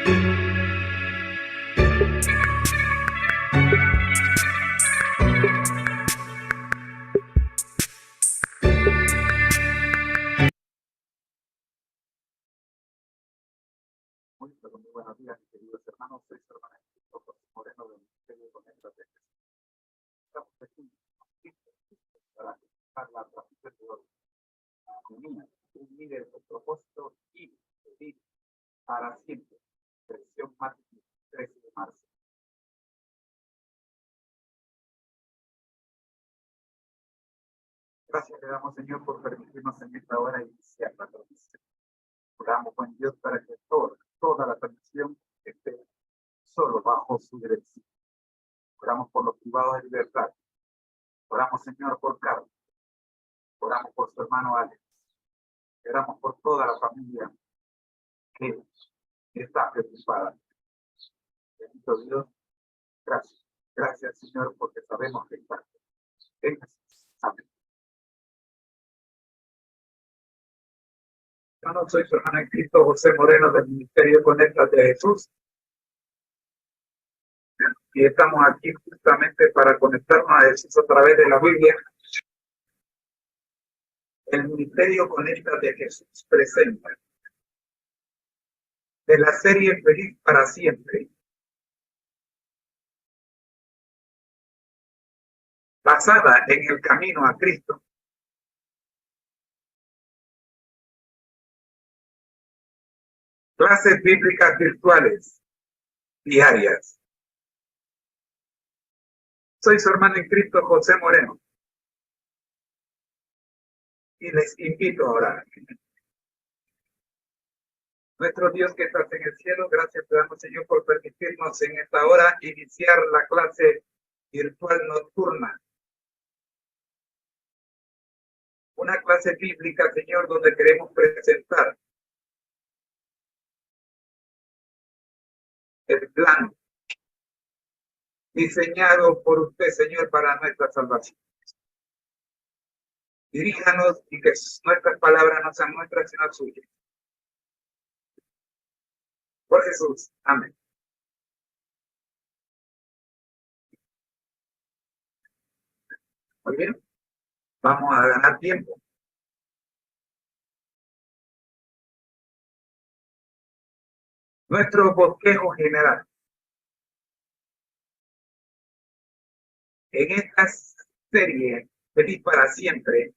Muy buenos días, queridos hermanos. Soy su hermana José Moreno del Ministerio Conéctate. Estamos aquí para escuchar la transmisión de hoy. Comunidad, un líder de propósito y vivir para siempre. Versión martes 13 de marzo. Gracias le damos, Señor, por permitirnos en esta hora iniciar la transmisión. Oramos con Dios para que toda la transmisión esté solo bajo su dirección. Oramos por los privados de libertad. Oramos, Señor, por Carlos. Oramos por su hermano Alex. Oramos por toda la familia que está preocupada. Bendito Dios, gracias. Gracias, Señor, porque sabemos que está. Amén. Yo soy su hermano en Cristo, José Moreno, del Ministerio Conéctate de Jesús. Y estamos aquí justamente para conectarnos a Jesús a través de la Biblia. El Ministerio Conéctate de Jesús presenta de la serie Feliz para Siempre, basada en el camino a Cristo. Clases bíblicas virtuales diarias. Soy su hermano en Cristo, José Moreno. Y les invito a orar. Nuestro Dios que estás en el cielo, gracias te damos, Señor, por permitirnos en esta hora iniciar la clase virtual nocturna. Una clase bíblica, Señor, donde queremos presentar el plan diseñado por usted, Señor, para nuestra salvación. Diríjanos y que nuestras palabras no sean nuestras, sino suyas. Por Jesús. Amén. Muy bien. Vamos a ganar tiempo. Nuestro bosquejo general. En esta serie, Feliz para Siempre,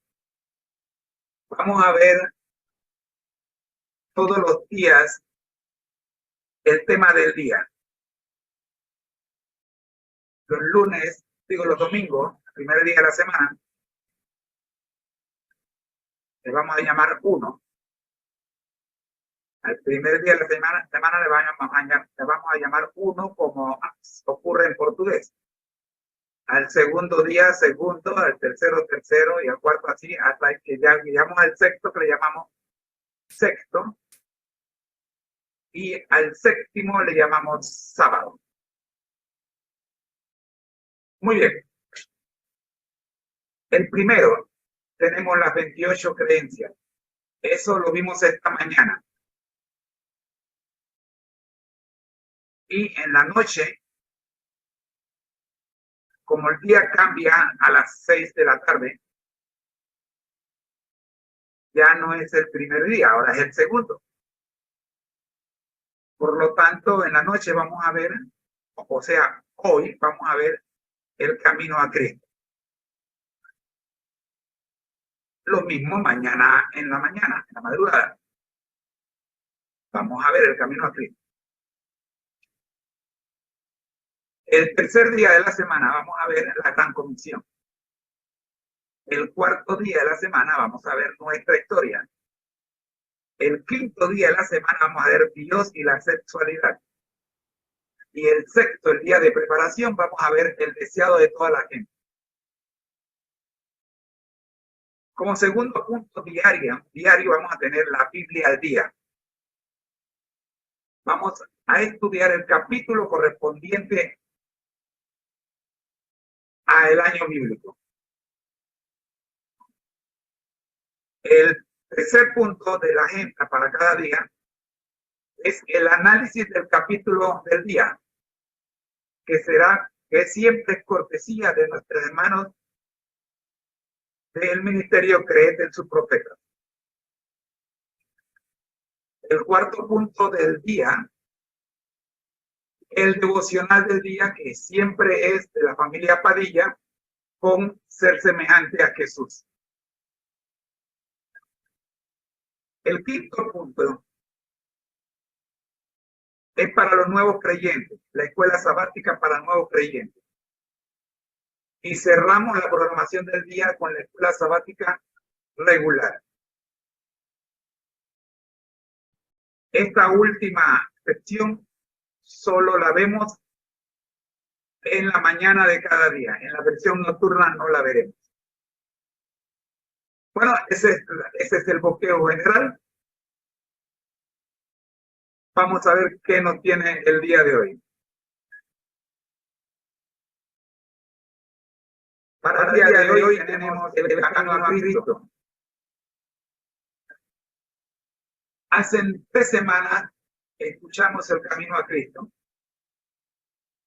vamos a ver todos los días el tema del día. Los lunes, los domingos, el primer día de la semana, le vamos a llamar 1. Al primer día de la semana le vamos a llamar 1, como ocurre en portugués. Al segundo día, segundo, al tercero, tercero, y al cuarto así, hasta que ya llegamos al sexto, que le llamamos sexto, y al séptimo le llamamos sábado. Muy bien. El primero, tenemos las 28 creencias. Eso lo vimos esta mañana. Y en la noche, como el día cambia a las 6 de la tarde, ya no es el primer día, ahora es el segundo. Por lo tanto, en la noche vamos a ver, o sea, hoy vamos a ver el camino a Cristo. Lo mismo mañana en la mañana, en la madrugada. Vamos a ver el camino a Cristo. El tercer día de la semana vamos a ver la gran comisión. El cuarto día de la semana vamos a ver nuestra historia. El quinto día de la semana vamos a ver Dios y la sexualidad. Y el sexto, el día de preparación, vamos a ver el deseado de toda la gente. Como segundo punto diario vamos a tener la Biblia al día. Vamos a estudiar el capítulo correspondiente al año bíblico. El tercer punto de la agenda para cada día es el análisis del capítulo del día, que siempre es cortesía de nuestros hermanos del ministerio Creed en su profeta. El cuarto punto del día, el devocional del día, que siempre es de la familia Padilla, con ser semejante a Jesús. El quinto punto es para los nuevos creyentes, la escuela sabática para nuevos creyentes. Y cerramos la programación del día con la escuela sabática regular. Esta última sección solo la vemos en la mañana de cada día. En la versión nocturna no la veremos. Bueno, ese es el bosqueo general. Vamos a ver qué nos tiene el día de hoy. Para el día de hoy tenemos el camino a Cristo. Hace 3 semanas escuchamos el camino a Cristo.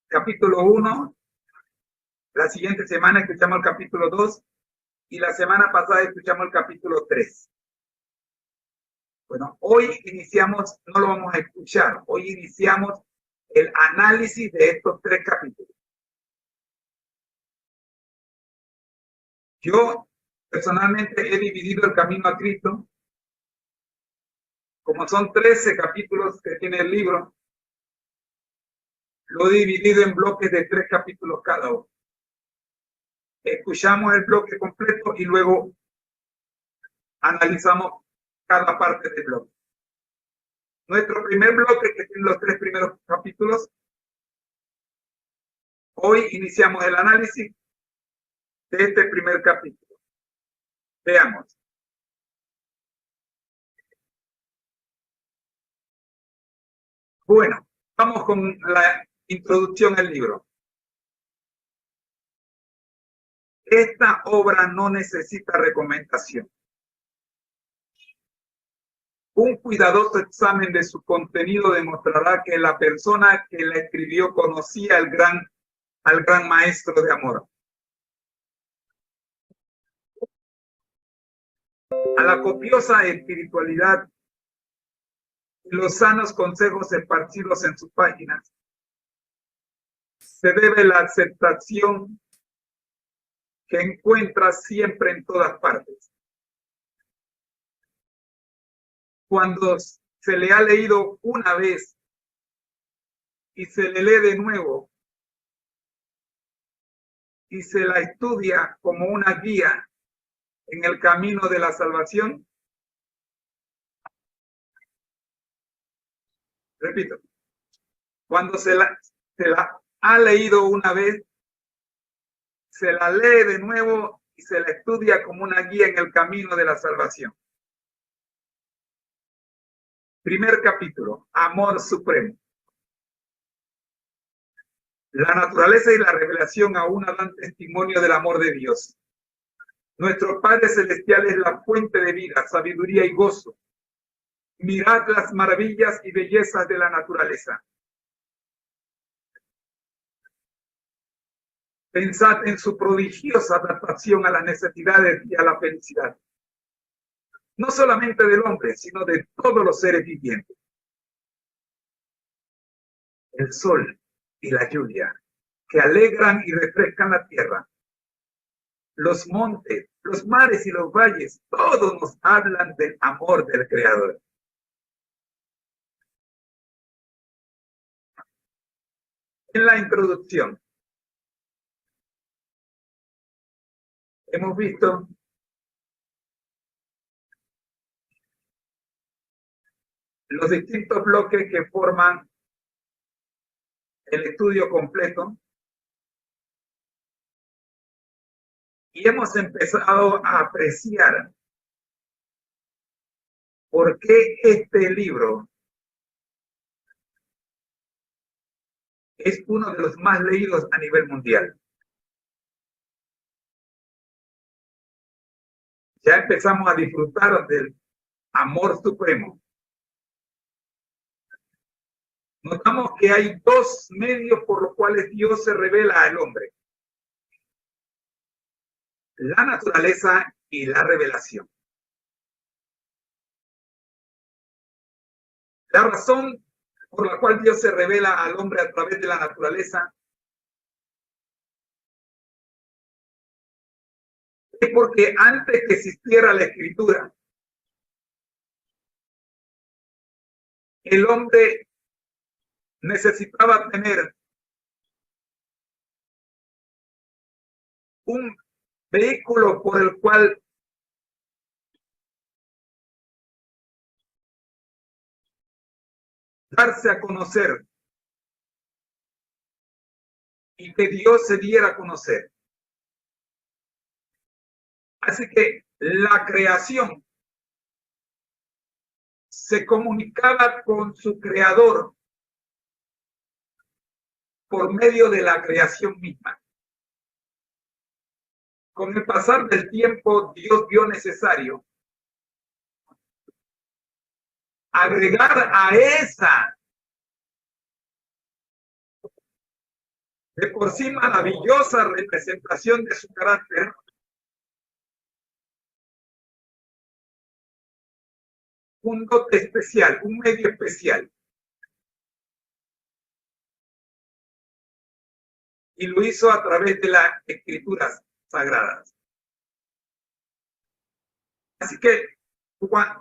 Capítulo 1. La siguiente semana escuchamos el capítulo 2. Y la semana pasada escuchamos el capítulo 3. Bueno, hoy iniciamos, no lo vamos a escuchar, hoy iniciamos el análisis de estos 3 capítulos. Yo personalmente he dividido el camino a Cristo, como son 13 capítulos que tiene el libro, lo he dividido en bloques de 3 capítulos cada uno. Escuchamos el bloque completo y luego analizamos cada parte del bloque. Nuestro primer bloque, que tiene los 3 primeros capítulos, hoy iniciamos el análisis de este primer capítulo. Veamos. Bueno, vamos con la introducción al libro. Esta obra no necesita recomendación. Un cuidadoso examen de su contenido demostrará que la persona que la escribió conocía al gran maestro de amor. A la copiosa espiritualidad y los sanos consejos esparcidos en sus páginas se debe la aceptación que encuentra siempre en todas partes. Cuando se le ha leído una vez y se le lee de nuevo y se la estudia como una guía en el camino de la salvación, repito, cuando se la ha leído una vez, se la lee de nuevo y se la estudia como una guía en el camino de la salvación. Primer capítulo, amor supremo. La naturaleza y la revelación aún dan testimonio del amor de Dios. Nuestro Padre Celestial es la fuente de vida, sabiduría y gozo. Mirad las maravillas y bellezas de la naturaleza. Pensad en su prodigiosa adaptación a las necesidades y a la felicidad. No solamente del hombre, sino de todos los seres vivientes. El sol y la lluvia, que alegran y refrescan la tierra. Los montes, los mares y los valles, todos nos hablan del amor del Creador. En la introducción, hemos visto los distintos bloques que forman el estudio completo y hemos empezado a apreciar por qué este libro es uno de los más leídos a nivel mundial. Ya empezamos a disfrutar del amor supremo. notamos que hay dos medios por los cuales Dios se revela al hombre: la naturaleza y la revelación. La razón por la cual Dios se revela al hombre a través de la naturaleza es porque antes que existiera la escritura, el hombre necesitaba tener un vehículo por el cual darse a conocer y que Dios se diera a conocer. Así que la creación se comunicaba con su creador por medio de la creación misma. Con el pasar del tiempo, Dios vio necesario agregar a esa de por sí maravillosa representación de su carácter un dote especial, un medio especial. Y lo hizo a través de las escrituras sagradas. Así que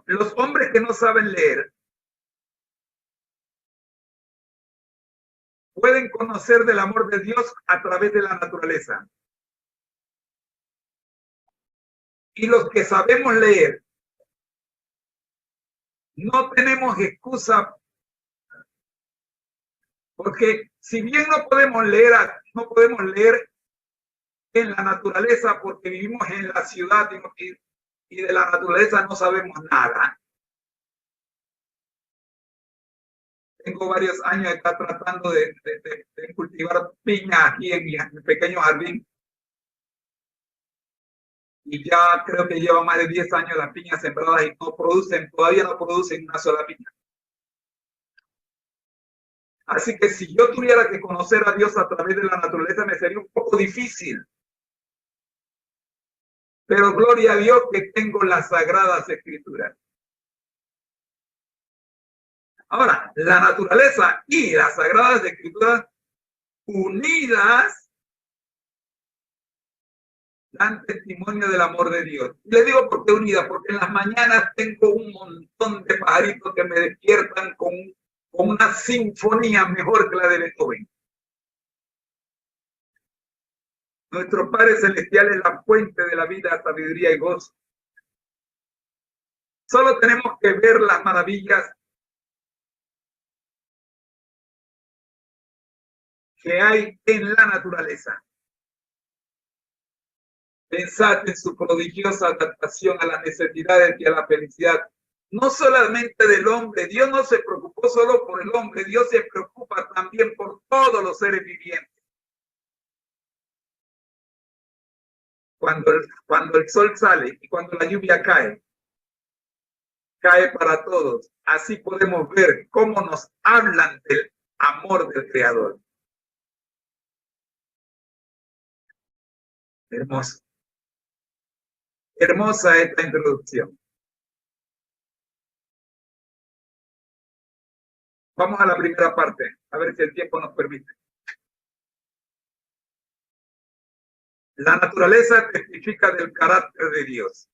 los hombres que no saben leer pueden conocer del amor de Dios a través de la naturaleza. Y los que sabemos leer no tenemos excusa, porque si bien no podemos leer en la naturaleza porque vivimos en la ciudad y de la naturaleza no sabemos nada. Tengo varios años acá tratando de cultivar piña aquí en mi pequeño jardín. Y ya creo que lleva más de 10 años las piñas sembradas y todavía no producen una sola piña. Así que si yo tuviera que conocer a Dios a través de la naturaleza me sería un poco difícil. Pero gloria a Dios que tengo las sagradas escrituras. Ahora, la naturaleza y las sagradas escrituras unidas dan testimonio del amor de Dios. Le digo por qué unidas, porque en las mañanas tengo un montón de pajaritos que me despiertan con una sinfonía mejor que la de Beethoven. Nuestro Padre Celestial es la fuente de la vida, sabiduría y gozo. Solo tenemos que ver las maravillas que hay en la naturaleza. Pensad en su prodigiosa adaptación a las necesidades y a la felicidad, no solamente del hombre. Dios no se preocupó solo por el hombre, Dios se preocupa también por todos los seres vivientes. Cuando el sol sale y cuando la lluvia cae para todos. Así podemos ver cómo nos hablan del amor del Creador. Hermoso. Hermosa esta introducción. Vamos a la primera parte, a ver si el tiempo nos permite. La naturaleza testifica del carácter de Dios.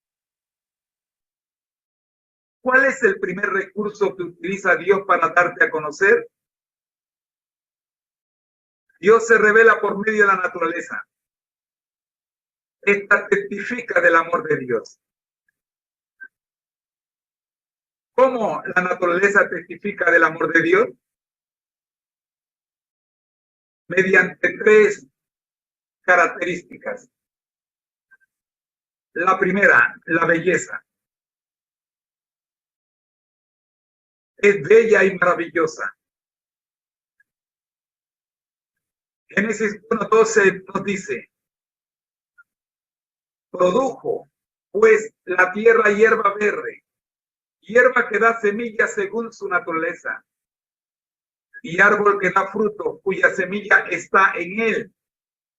¿Cuál es el primer recurso que utiliza Dios para darte a conocer? Dios se revela por medio de la naturaleza. Esta testifica del amor de Dios. ¿Cómo la naturaleza testifica del amor de Dios? Mediante tres características. La primera, la belleza. Es bella y maravillosa. Génesis 1:12 nos dice: produjo pues la tierra hierba verde, hierba que da semillas según su naturaleza, y árbol que da fruto, cuya semilla está en él,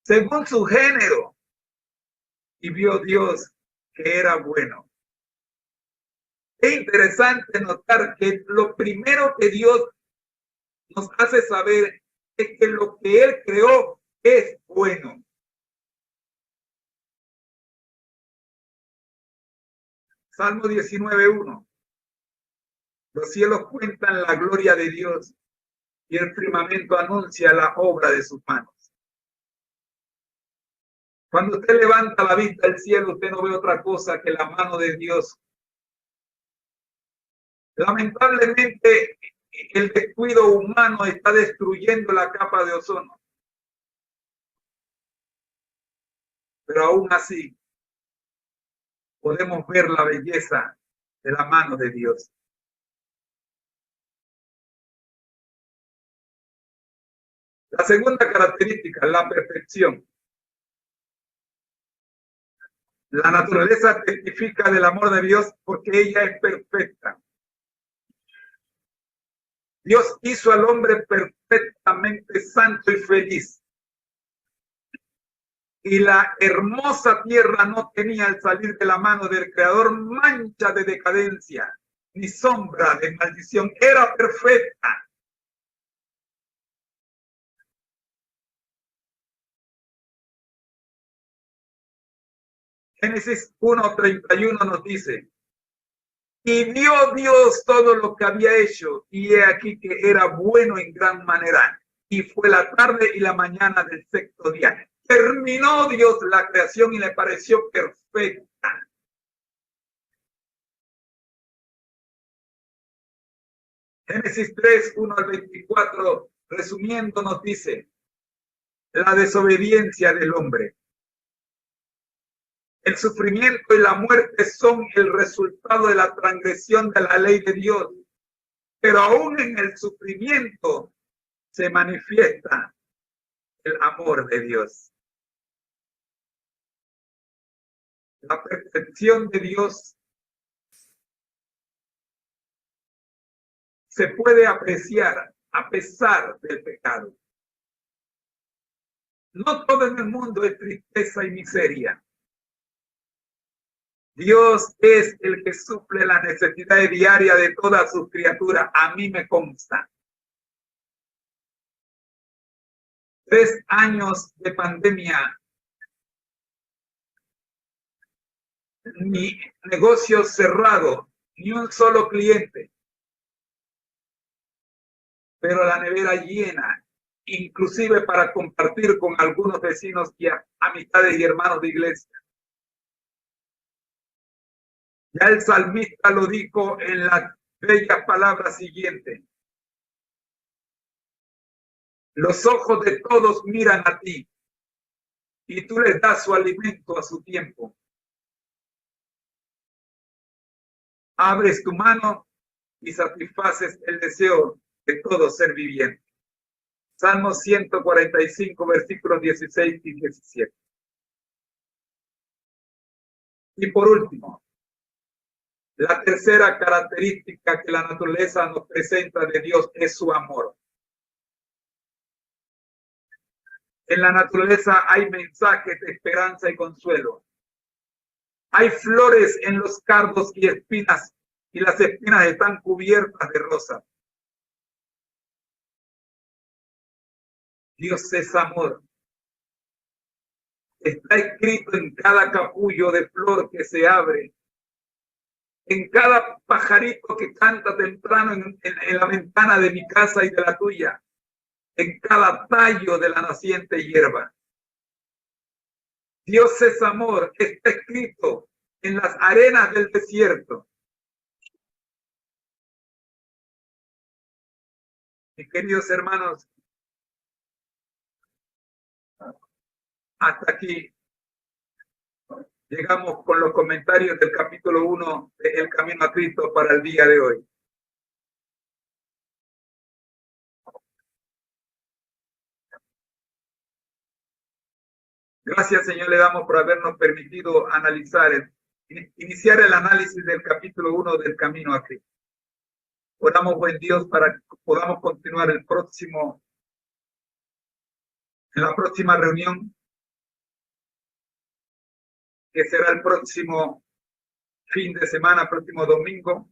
según su género. Y vio Dios que era bueno. Es interesante notar que lo primero que Dios nos hace saber es que lo que Él creó es bueno. Salmo 19:1. Los cielos cuentan la gloria de Dios y el firmamento anuncia la obra de sus manos. Cuando usted levanta la vista al cielo, usted no ve otra cosa que la mano de Dios. Lamentablemente, el descuido humano está destruyendo la capa de ozono. Pero aún así, podemos ver la belleza de la mano de Dios. La segunda característica, la perfección. La naturaleza testifica del amor de Dios porque ella es perfecta. Dios hizo al hombre perfectamente santo y feliz. Y la hermosa tierra no tenía al salir de la mano del Creador mancha de decadencia, ni sombra de maldición. Era perfecta. Génesis 1:31 nos dice, y vio Dios todo lo que había hecho, y he aquí que era bueno en gran manera. Y fue la tarde y la mañana del sexto día. Terminó Dios la creación y le pareció perfecta. Génesis 3:1-24, resumiendo, nos dice, la desobediencia del hombre. El sufrimiento y la muerte son el resultado de la transgresión de la ley de Dios. Pero aún en el sufrimiento se manifiesta el amor de Dios. La perfección de Dios se puede apreciar a pesar del pecado. No todo en el mundo es tristeza y miseria. Dios es el que suple la necesidad diaria de todas sus criaturas. A mí me consta. 3 años de pandemia. Ni negocio cerrado, ni un solo cliente. Pero la nevera llena, inclusive para compartir con algunos vecinos y amistades y hermanos de iglesia. Ya el salmista lo dijo en las bellas palabras siguientes. Los ojos de todos miran a ti y tú les das su alimento a su tiempo. Abres tu mano y satisfaces el deseo de todo ser viviente. Salmo 145, versículos 16 y 17. Y por último, la tercera característica que la naturaleza nos presenta de Dios es su amor. En la naturaleza hay mensajes de esperanza y consuelo. Hay flores en los cardos y espinas, y las espinas están cubiertas de rosas. Dios es amor. Está escrito en cada capullo de flor que se abre, en cada pajarito que canta temprano en la ventana de mi casa y de la tuya, en cada tallo de la naciente hierba. Dios es amor, está escrito en las arenas del desierto. Mis queridos hermanos, hasta aquí llegamos con los comentarios del capítulo 1 de El Camino a Cristo para el día de hoy. Gracias, Señor, le damos por habernos permitido iniciar el análisis del capítulo 1 del Camino a Cristo. Oramos, buen Dios, para que podamos continuar en la próxima reunión, que será el próximo fin de semana, próximo domingo,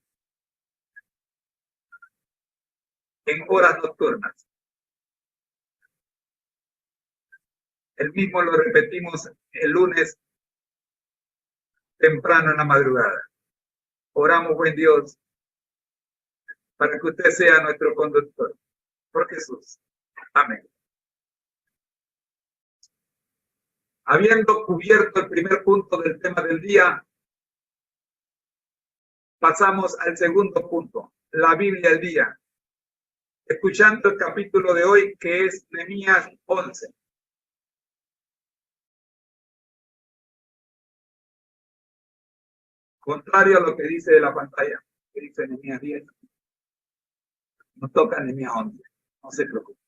en horas nocturnas. El mismo lo repetimos el lunes temprano en la madrugada. Oramos, buen Dios, para que usted sea nuestro conductor. Por Jesús. Amén. Habiendo cubierto el primer punto del tema del día, pasamos al segundo punto, la Biblia al día. Escuchando el capítulo de hoy, que es Nehemías 11. Contrario a lo que dice de la pantalla, que dice Nehemías 10. Nos toca Nehemías 11. No se preocupe.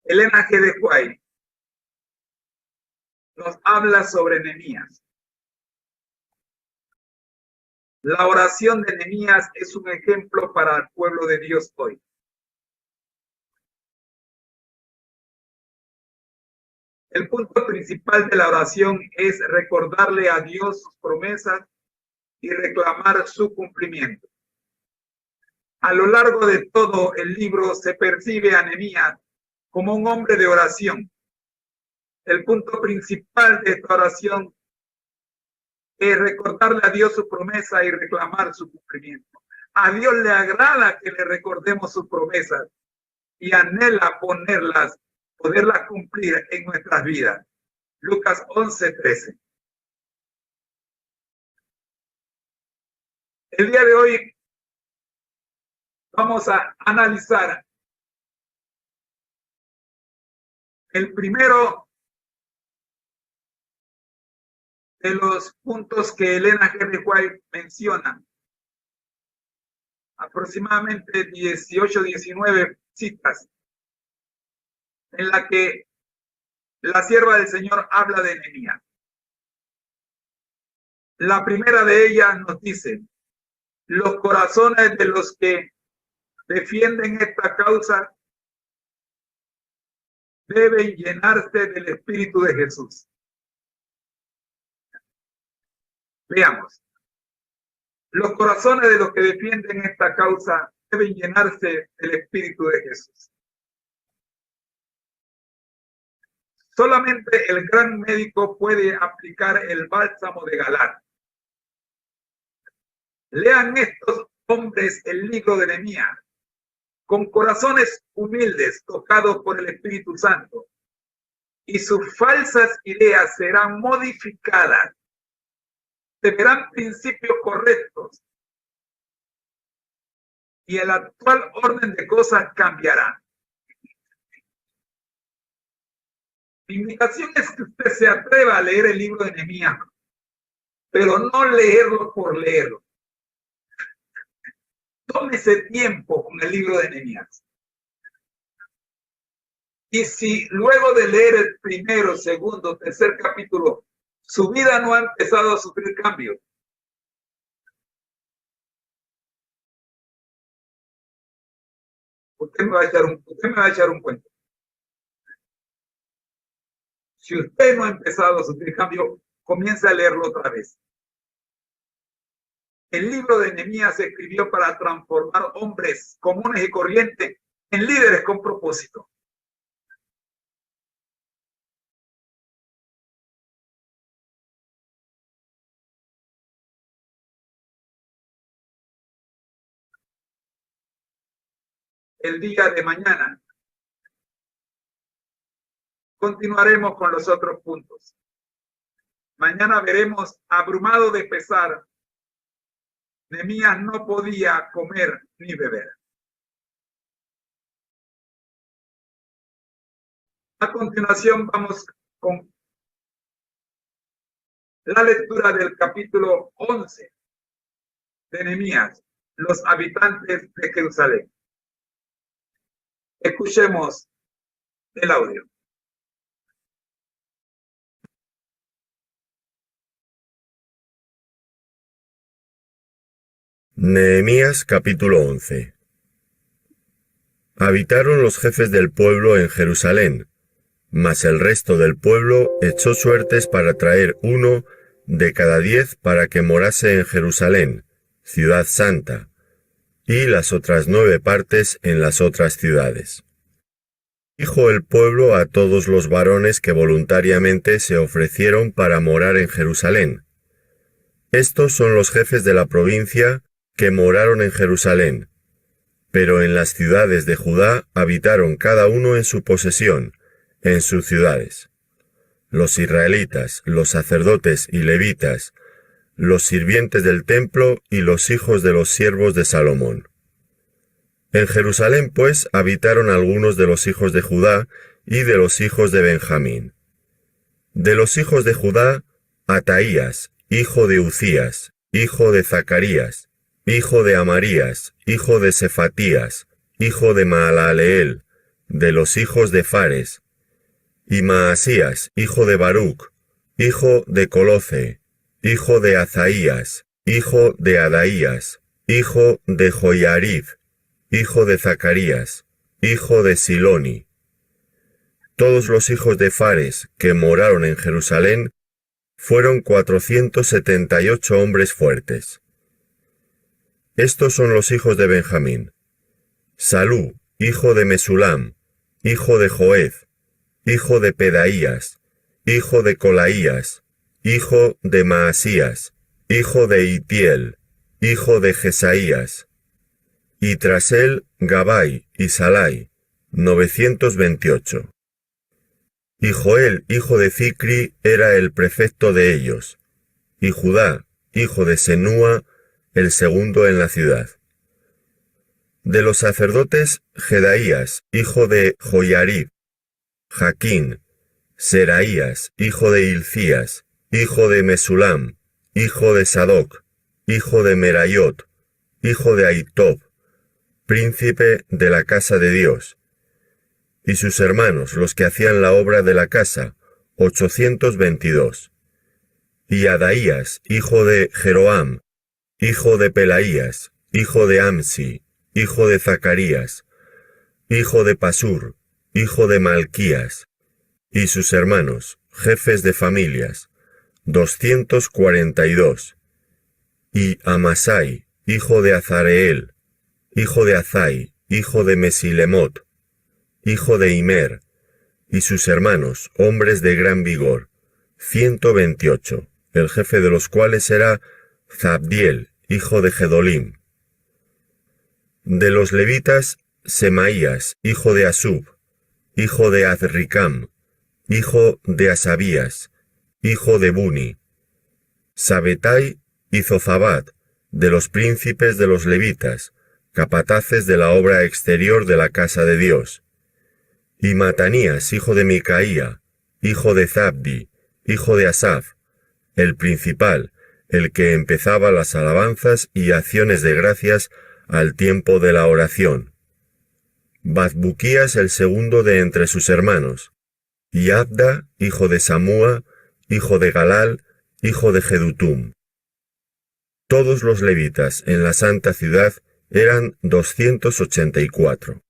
Elena G. de White nos habla sobre Nehemías. La oración de Nehemías es un ejemplo para el pueblo de Dios hoy. El punto principal de la oración es recordarle a Dios sus promesas y reclamar su cumplimiento. A lo largo de todo el libro se percibe a Nehemías como un hombre de oración. El punto principal de esta oración es recordarle a Dios su promesa y reclamar su cumplimiento. A Dios le agrada que le recordemos sus promesas y anhela poderlas cumplir en nuestras vidas. Lucas 11:13. El día de hoy vamos a analizar el primero de los puntos que Elena G. de White menciona. Aproximadamente 18, 19 citas en la que la sierva del Señor habla de Nehemías. La primera de ellas nos dice: los corazones de los que defienden esta causa deben llenarse del Espíritu de Jesús. Veamos. Los corazones de los que defienden esta causa deben llenarse del Espíritu de Jesús. Solamente el gran médico puede aplicar el bálsamo de Galar. Lean estos hombres el libro de Nehemías, con corazones humildes tocados por el Espíritu Santo, y sus falsas ideas serán modificadas. Se verán principios correctos y el actual orden de cosas cambiará. Mi invitación es que usted se atreva a leer el libro de Nehemías, pero no leerlo por leerlo. Tómese tiempo con el libro de Nehemías. Y si luego de leer el primero, segundo, tercer capítulo, su vida no ha empezado a sufrir cambios, usted me va a echar un cuento. Si usted no ha empezado a sufrir cambio, comience a leerlo otra vez. El libro de Nehemías se escribió para transformar hombres comunes y corrientes en líderes con propósito. El día de mañana continuaremos con los otros puntos. Mañana veremos, abrumado de pesar, Nehemías no podía comer ni beber. A continuación vamos con la lectura del capítulo 11 de Nehemías, los habitantes de Jerusalén. Escuchemos el audio. Nehemías capítulo 11. Habitaron los jefes del pueblo en Jerusalén, mas el resto del pueblo echó suertes para traer 1 de cada 10 para que morase en Jerusalén, ciudad santa, y las otras 9 partes en las otras ciudades. Dijo el pueblo a todos los varones que voluntariamente se ofrecieron para morar en Jerusalén: estos son los jefes de la provincia que moraron en Jerusalén, pero en las ciudades de Judá habitaron cada uno en su posesión, en sus ciudades: los israelitas, los sacerdotes y levitas, los sirvientes del templo y los hijos de los siervos de Salomón. En Jerusalén, pues, habitaron algunos de los hijos de Judá y de los hijos de Benjamín. De los hijos de Judá, Ataías, hijo de Ucías, hijo de Zacarías, hijo de Amarías, hijo de Sefatías, hijo de Maalaleel, de los hijos de Fares, y Maasías, hijo de Baruc, hijo de Coloce, hijo de Azaías, hijo de Adaías, hijo de Joiarib, hijo de Zacarías, hijo de Siloni. Todos los hijos de Fares que moraron en Jerusalén fueron 478 hombres fuertes. Estos son los hijos de Benjamín: Salú, hijo de Mesulam, hijo de Joed, hijo de Pedaías, hijo de Colaías, hijo de Maasías, hijo de Itiel, hijo de Jesaías, y tras él Gabai y Salai, 928. Y Joel, hijo de Zicri, era el prefecto de ellos, y Judá, hijo de Senúa, el segundo en la ciudad. De los sacerdotes, Jedaías, hijo de Joiarib, Jaquín, Seraías, hijo de Hilcías, hijo de Mesulam, hijo de Sadoc, hijo de Merayot, hijo de Ahitob, príncipe de la casa de Dios, y sus hermanos, los que hacían la obra de la casa, 822. Y Adaías, hijo de Jeroam, hijo de Pelaías, hijo de Amsi, hijo de Zacarías, hijo de Pasur, hijo de Malquías, y sus hermanos, jefes de familias, 242. Y Amasai, hijo de Azareel, hijo de Azai, hijo de Mesilemot, hijo de Imer, y sus hermanos, hombres de gran vigor, 128, el jefe de los cuales era Zabdiel, hijo de Gedolim. De los levitas, Semaías, hijo de Asub, hijo de Azricam, hijo de Asabías, hijo de Buni, Sabetai y Zozabad, de los príncipes de los levitas, capataces de la obra exterior de la casa de Dios, y Matanías, hijo de Micaía, hijo de Zabdi, hijo de Asaf, el principal, el que empezaba las alabanzas y acciones de gracias al tiempo de la oración. Bazbuquías, el segundo de entre sus hermanos, y Abda, hijo de Samúa, hijo de Galal, hijo de Jedutum. Todos los levitas en la santa ciudad eran 284.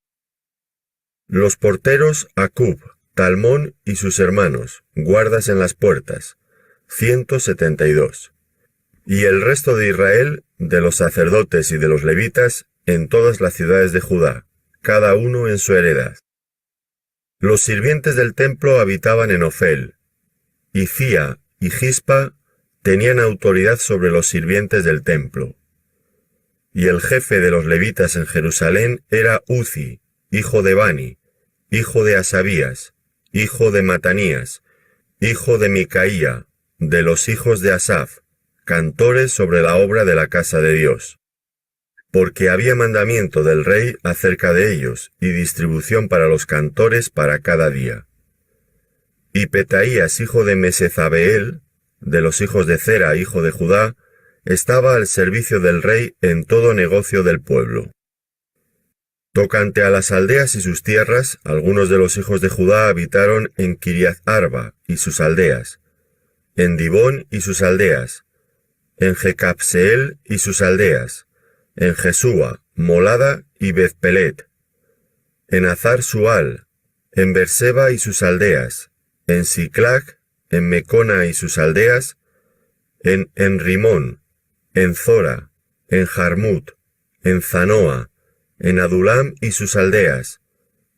Los porteros, Acub, Talmón y sus hermanos, guardas en las puertas, 172. Y el resto de Israel, de los sacerdotes y de los levitas, en todas las ciudades de Judá, cada uno en su heredad. Los sirvientes del templo habitaban en Ofel, y Fía y Gispa tenían autoridad sobre los sirvientes del templo. Y el jefe de los levitas en Jerusalén era Uzi, hijo de Bani, hijo de Asabías, hijo de Matanías, hijo de Micaía, de los hijos de Asaf, cantores sobre la obra de la casa de Dios. Porque había mandamiento del rey acerca de ellos, y distribución para los cantores para cada día. Y Petaías, hijo de Mesezabeel, de los hijos de Zera, hijo de Judá, estaba al servicio del rey en todo negocio del pueblo. Tocante a las aldeas y sus tierras, algunos de los hijos de Judá habitaron en Kiriath Arba y sus aldeas, en Dibón y sus aldeas, en Jecapseel y sus aldeas, en Jesúa, Molada y Bezpelet, en Azar Sual, en Berseba y sus aldeas, en Siclag, en Mecona y sus aldeas, en Rimón, en Zora, en Jarmut, en Zanoa, en Adulam y sus aldeas,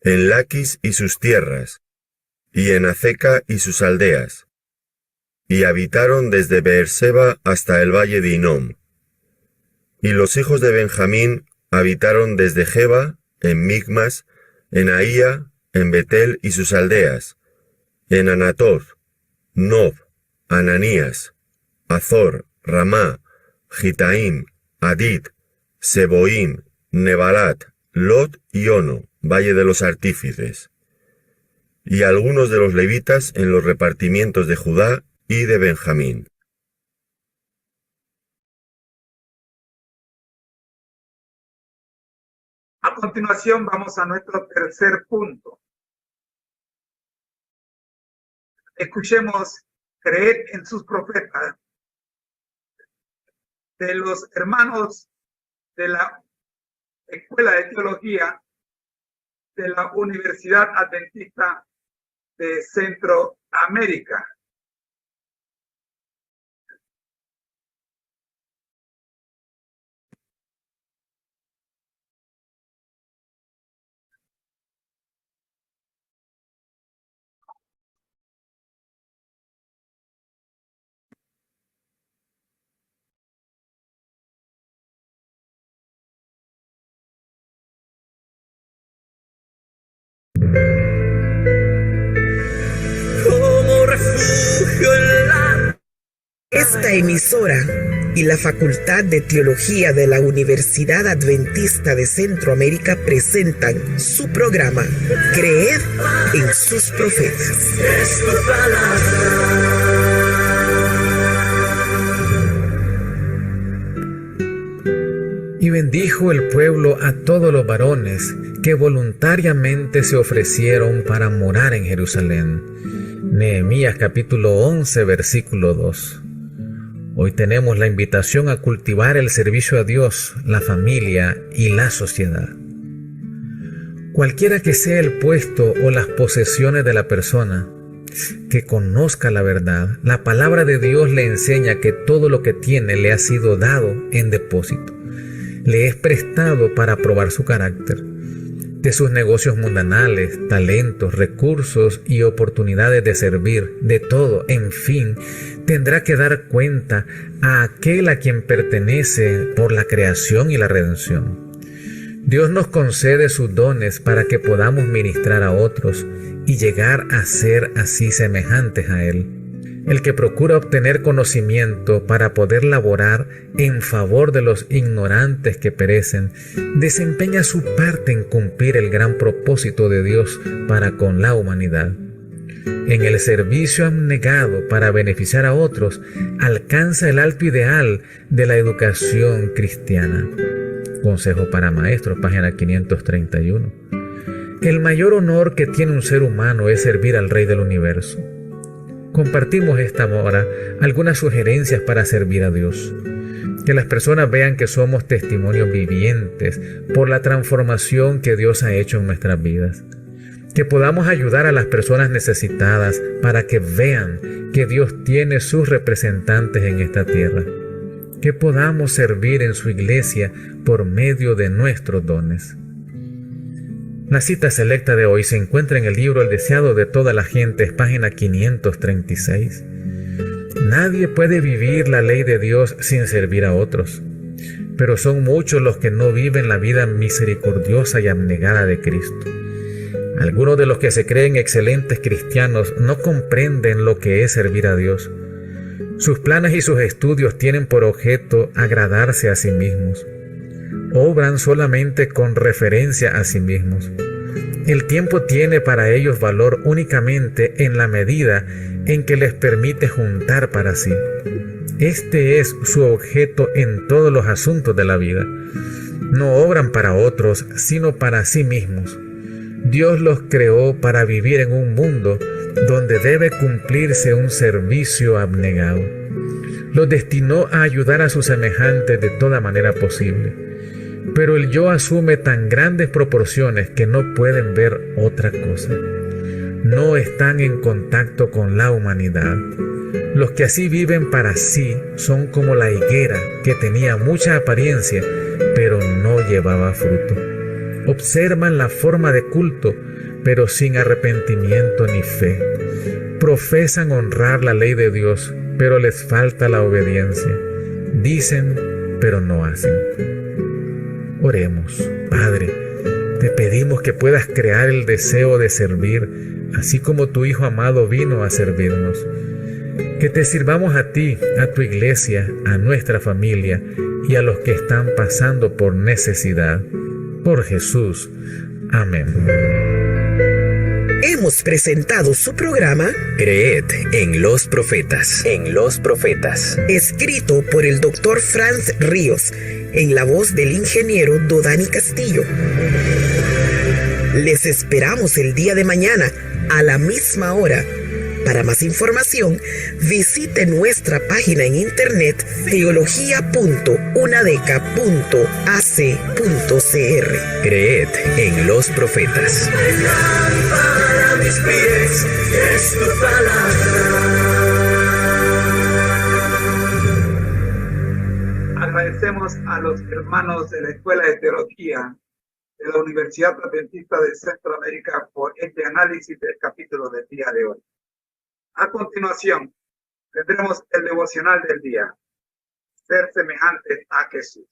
en Laquis y sus tierras, y en Azeca y sus aldeas, y habitaron desde Beerseba hasta el valle de Hinnom. Y los hijos de Benjamín habitaron desde Geba, en Micmas, en Ahía, en Betel y sus aldeas, en Anatoth, Nob, Ananías, Azor, Ramá, Gitaim, Adid, Seboim, Nebalat, Lot y Ono, valle de los artífices, y algunos de los levitas en los repartimientos de Judá y de Benjamín. A continuación vamos a nuestro tercer punto. Escuchemos creer en sus profetas de los hermanos de la Escuela de Teología de la Universidad Adventista de Centroamérica. Como refugio en la... Esta emisora y la Facultad de Teología de la Universidad Adventista de Centroamérica presentan su programa Creed en sus profetas. Es tu palabra. Y bendijo el pueblo a todos los varones que voluntariamente se ofrecieron para morar en Jerusalén. Nehemías capítulo 11, versículo 2. Hoy tenemos la invitación a cultivar el servicio a Dios, la familia y la sociedad. Cualquiera que sea el puesto o las posesiones de la persona, que conozca la verdad, la palabra de Dios le enseña que todo lo que tiene le ha sido dado en depósito. Le es prestado para probar su carácter. De sus negocios mundanales, talentos, recursos y oportunidades de servir, de todo, en fin, tendrá que dar cuenta a aquel a quien pertenece por la creación y la redención. Dios nos concede sus dones para que podamos ministrar a otros y llegar a ser así semejantes a Él. El que procura obtener conocimiento para poder laborar en favor de los ignorantes que perecen, desempeña su parte en cumplir el gran propósito de Dios para con la humanidad. En el servicio abnegado para beneficiar a otros, alcanza el alto ideal de la educación cristiana. Consejo para Maestros, página 531. El mayor honor que tiene un ser humano es servir al Rey del Universo. Compartimos esta hora algunas sugerencias para servir a Dios. Que las personas vean que somos testimonios vivientes por la transformación que Dios ha hecho en nuestras vidas. Que podamos ayudar a las personas necesitadas para que vean que Dios tiene sus representantes en esta tierra. Que podamos servir en su iglesia por medio de nuestros dones. La cita selecta de hoy se encuentra en el libro El deseado de todas las gentes, página 536. Nadie puede vivir la ley de Dios sin servir a otros, pero son muchos los que no viven la vida misericordiosa y abnegada de Cristo. Algunos de los que se creen excelentes cristianos no comprenden lo que es servir a Dios. Sus planes y sus estudios tienen por objeto agradarse a sí mismos. Obran solamente con referencia a sí mismos. El tiempo tiene para ellos valor únicamente en la medida en que les permite juntar para sí. Este es su objeto en todos los asuntos de la vida. No obran para otros, sino para sí mismos. Dios los creó para vivir en un mundo donde debe cumplirse un servicio abnegado. Los destinó a ayudar a sus semejantes de toda manera posible. Pero el yo asume tan grandes proporciones que no pueden ver otra cosa. No están en contacto con la humanidad. Los que así viven para sí son como la higuera que tenía mucha apariencia, pero no llevaba fruto. Observan la forma de culto, pero sin arrepentimiento ni fe. Profesan honrar la ley de Dios, pero les falta la obediencia. Dicen, pero no hacen. Oremos. Padre, te pedimos que puedas crear el deseo de servir, así como tu Hijo amado vino a servirnos. Que te sirvamos a ti, a tu iglesia, a nuestra familia y a los que están pasando por necesidad. Por Jesús. Amén. Hemos presentado su programa Creed en los profetas. En los profetas. escrito por el Dr. Franz Ríos, en la voz del ingeniero Dodani Castillo. Les esperamos el día de mañana a la misma hora. Para más información, visite nuestra página en internet teología.unadeca.ac.cr. Creed en los profetas. Para mis pies es tu palabra. Agradecemos a los hermanos de la Escuela de Teología de la Universidad Adventista de Centroamérica por este análisis del capítulo del día de hoy. A continuación, tendremos el devocional del día, ser semejantes a Jesús.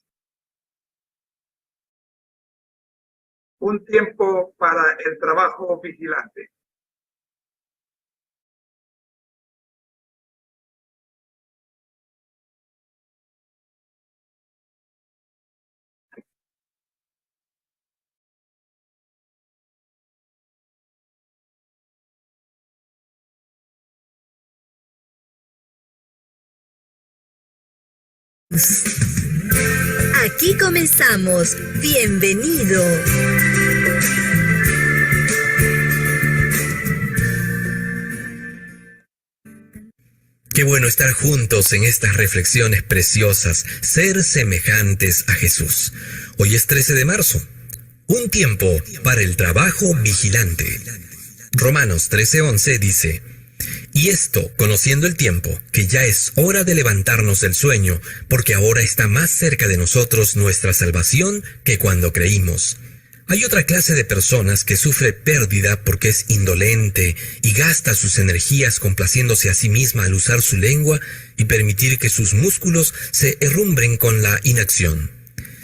Un tiempo para el trabajo vigilante. Aquí comenzamos. Bienvenido. Qué bueno estar juntos en estas reflexiones preciosas, ser semejantes a Jesús. Hoy es 13 de marzo. Un tiempo para el trabajo vigilante. Romanos 13:11 dice: Y esto, conociendo el tiempo, que ya es hora de levantarnos del sueño, porque ahora está más cerca de nosotros nuestra salvación que cuando creímos. Hay otra clase de personas que sufre pérdida porque es indolente y gasta sus energías complaciéndose a sí misma al usar su lengua y permitir que sus músculos se herrumbren con la inacción.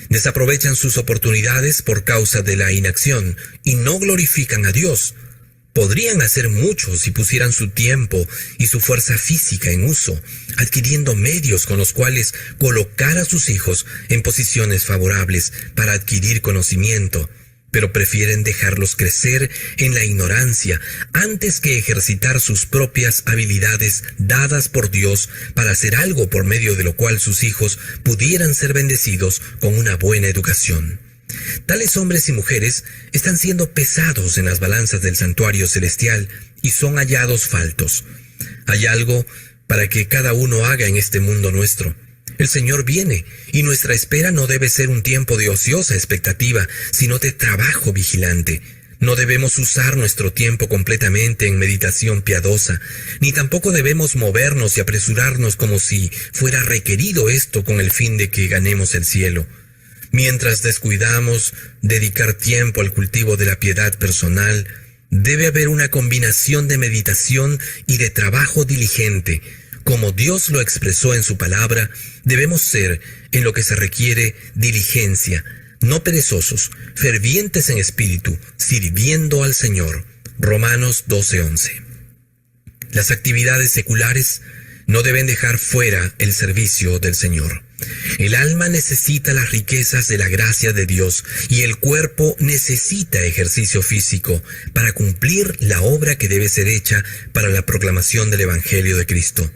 Desaprovechan sus oportunidades por causa de la inacción y no glorifican a Dios. Podrían hacer mucho si pusieran su tiempo y su fuerza física en uso, adquiriendo medios con los cuales colocar a sus hijos en posiciones favorables para adquirir conocimiento, pero prefieren dejarlos crecer en la ignorancia antes que ejercitar sus propias habilidades dadas por Dios para hacer algo por medio de lo cual sus hijos pudieran ser bendecidos con una buena educación. Tales hombres y mujeres están siendo pesados en las balanzas del santuario celestial y son hallados faltos. Hay algo para que cada uno haga en este mundo nuestro. El Señor viene y nuestra espera no debe ser un tiempo de ociosa expectativa, sino de trabajo vigilante. No debemos usar nuestro tiempo completamente en meditación piadosa, ni tampoco debemos movernos y apresurarnos como si fuera requerido esto con el fin de que ganemos el cielo. Mientras descuidamos dedicar tiempo al cultivo de la piedad personal, debe haber una combinación de meditación y de trabajo diligente. Como Dios lo expresó en su palabra, debemos ser, en lo que se requiere, diligencia, no perezosos, fervientes en espíritu, sirviendo al Señor. Romanos 12:11. Las actividades seculares no deben dejar fuera el servicio del Señor. El alma necesita las riquezas de la gracia de Dios y el cuerpo necesita ejercicio físico para cumplir la obra que debe ser hecha para la proclamación del Evangelio de Cristo.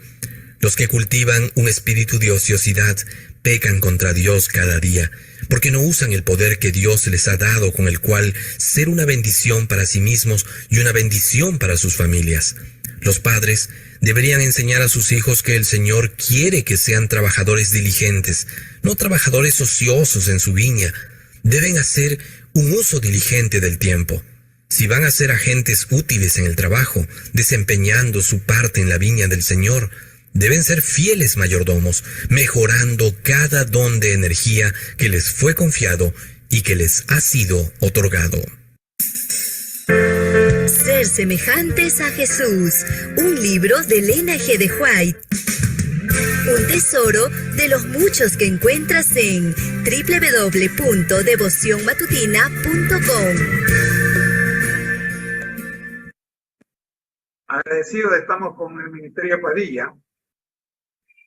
Los que cultivan un espíritu de ociosidad pecan contra Dios cada día, porque no usan el poder que Dios les ha dado con el cual ser una bendición para sí mismos y una bendición para sus familias. Los padres deberían enseñar a sus hijos que el Señor quiere que sean trabajadores diligentes, no trabajadores ociosos en su viña. Deben hacer un uso diligente del tiempo. Si van a ser agentes útiles en el trabajo, desempeñando su parte en la viña del Señor, deben ser fieles mayordomos, mejorando cada don de energía que les fue confiado y que les ha sido otorgado. Ser semejantes a Jesús, un libro de Elena G. de White. Un tesoro de los muchos que encuentras en www.devocionmatutina.com. Agradecidos estamos con el Ministerio Padilla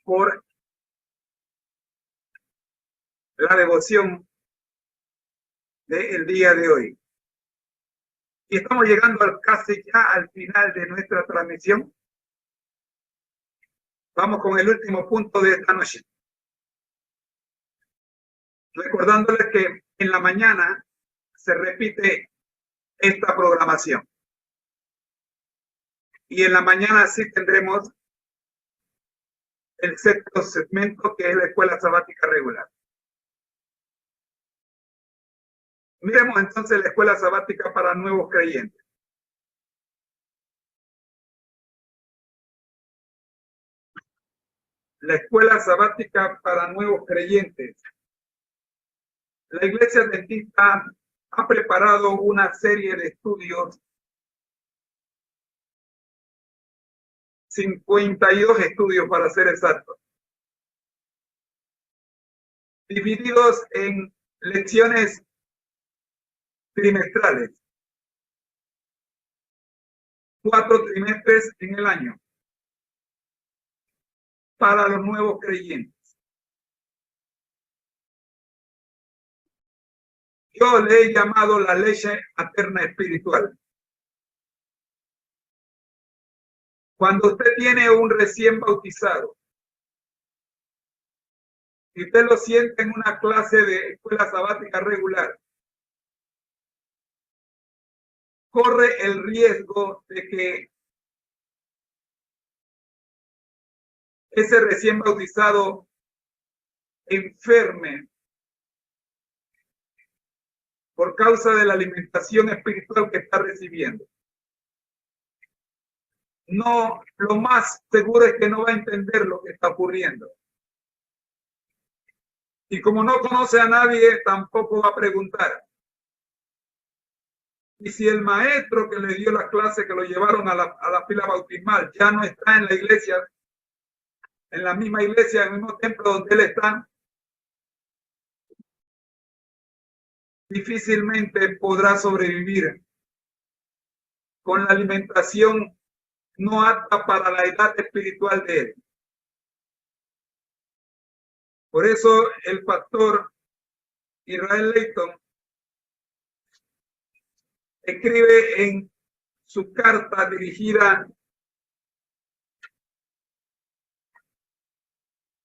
por la devoción del día de hoy. Y estamos llegando casi ya al final de nuestra transmisión. Vamos con el último punto de esta noche. Recordándoles que en la mañana se repite esta programación. Y en la mañana sí tendremos el sexto segmento, que es la escuela sabática regular. Miremos entonces la escuela sabática para nuevos creyentes. La escuela sabática para nuevos creyentes. La Iglesia Adventista ha preparado una serie de estudios, 52 estudios para ser exactos, divididos en lecciones trimestrales, 4 trimestres en el año, para los nuevos creyentes. Yo le he llamado la leche materna espiritual. Cuando usted tiene un recién bautizado y usted lo siente en una clase de escuela sabática regular, corre el riesgo de que ese recién bautizado enferme por causa de la alimentación espiritual que está recibiendo. No, lo más seguro es que no va a entender lo que está ocurriendo. Y como no conoce a nadie, tampoco va a preguntar. Y si el maestro que le dio la clase, que lo llevaron a la fila bautismal, ya no está en la iglesia, en la misma iglesia, en el mismo templo donde él está, difícilmente podrá sobrevivir con la alimentación no apta para la edad espiritual de él. Por eso el pastor Israel Leighton escribe en su carta dirigida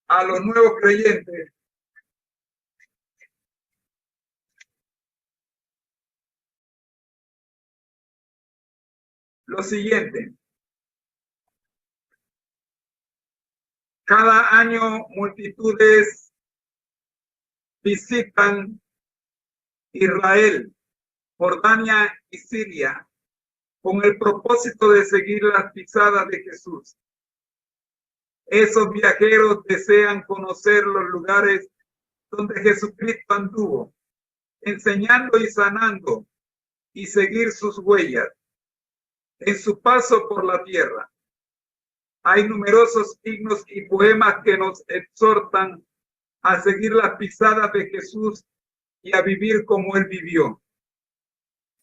a los nuevos creyentes lo siguiente: cada año multitudes visitan Israel, Jordania y Siria con el propósito de seguir las pisadas de Jesús. Esos viajeros desean conocer los lugares donde Jesucristo anduvo, enseñando y sanando, y seguir sus huellas en su paso por la tierra. Hay numerosos himnos y poemas que nos exhortan a seguir las pisadas de Jesús y a vivir como Él vivió.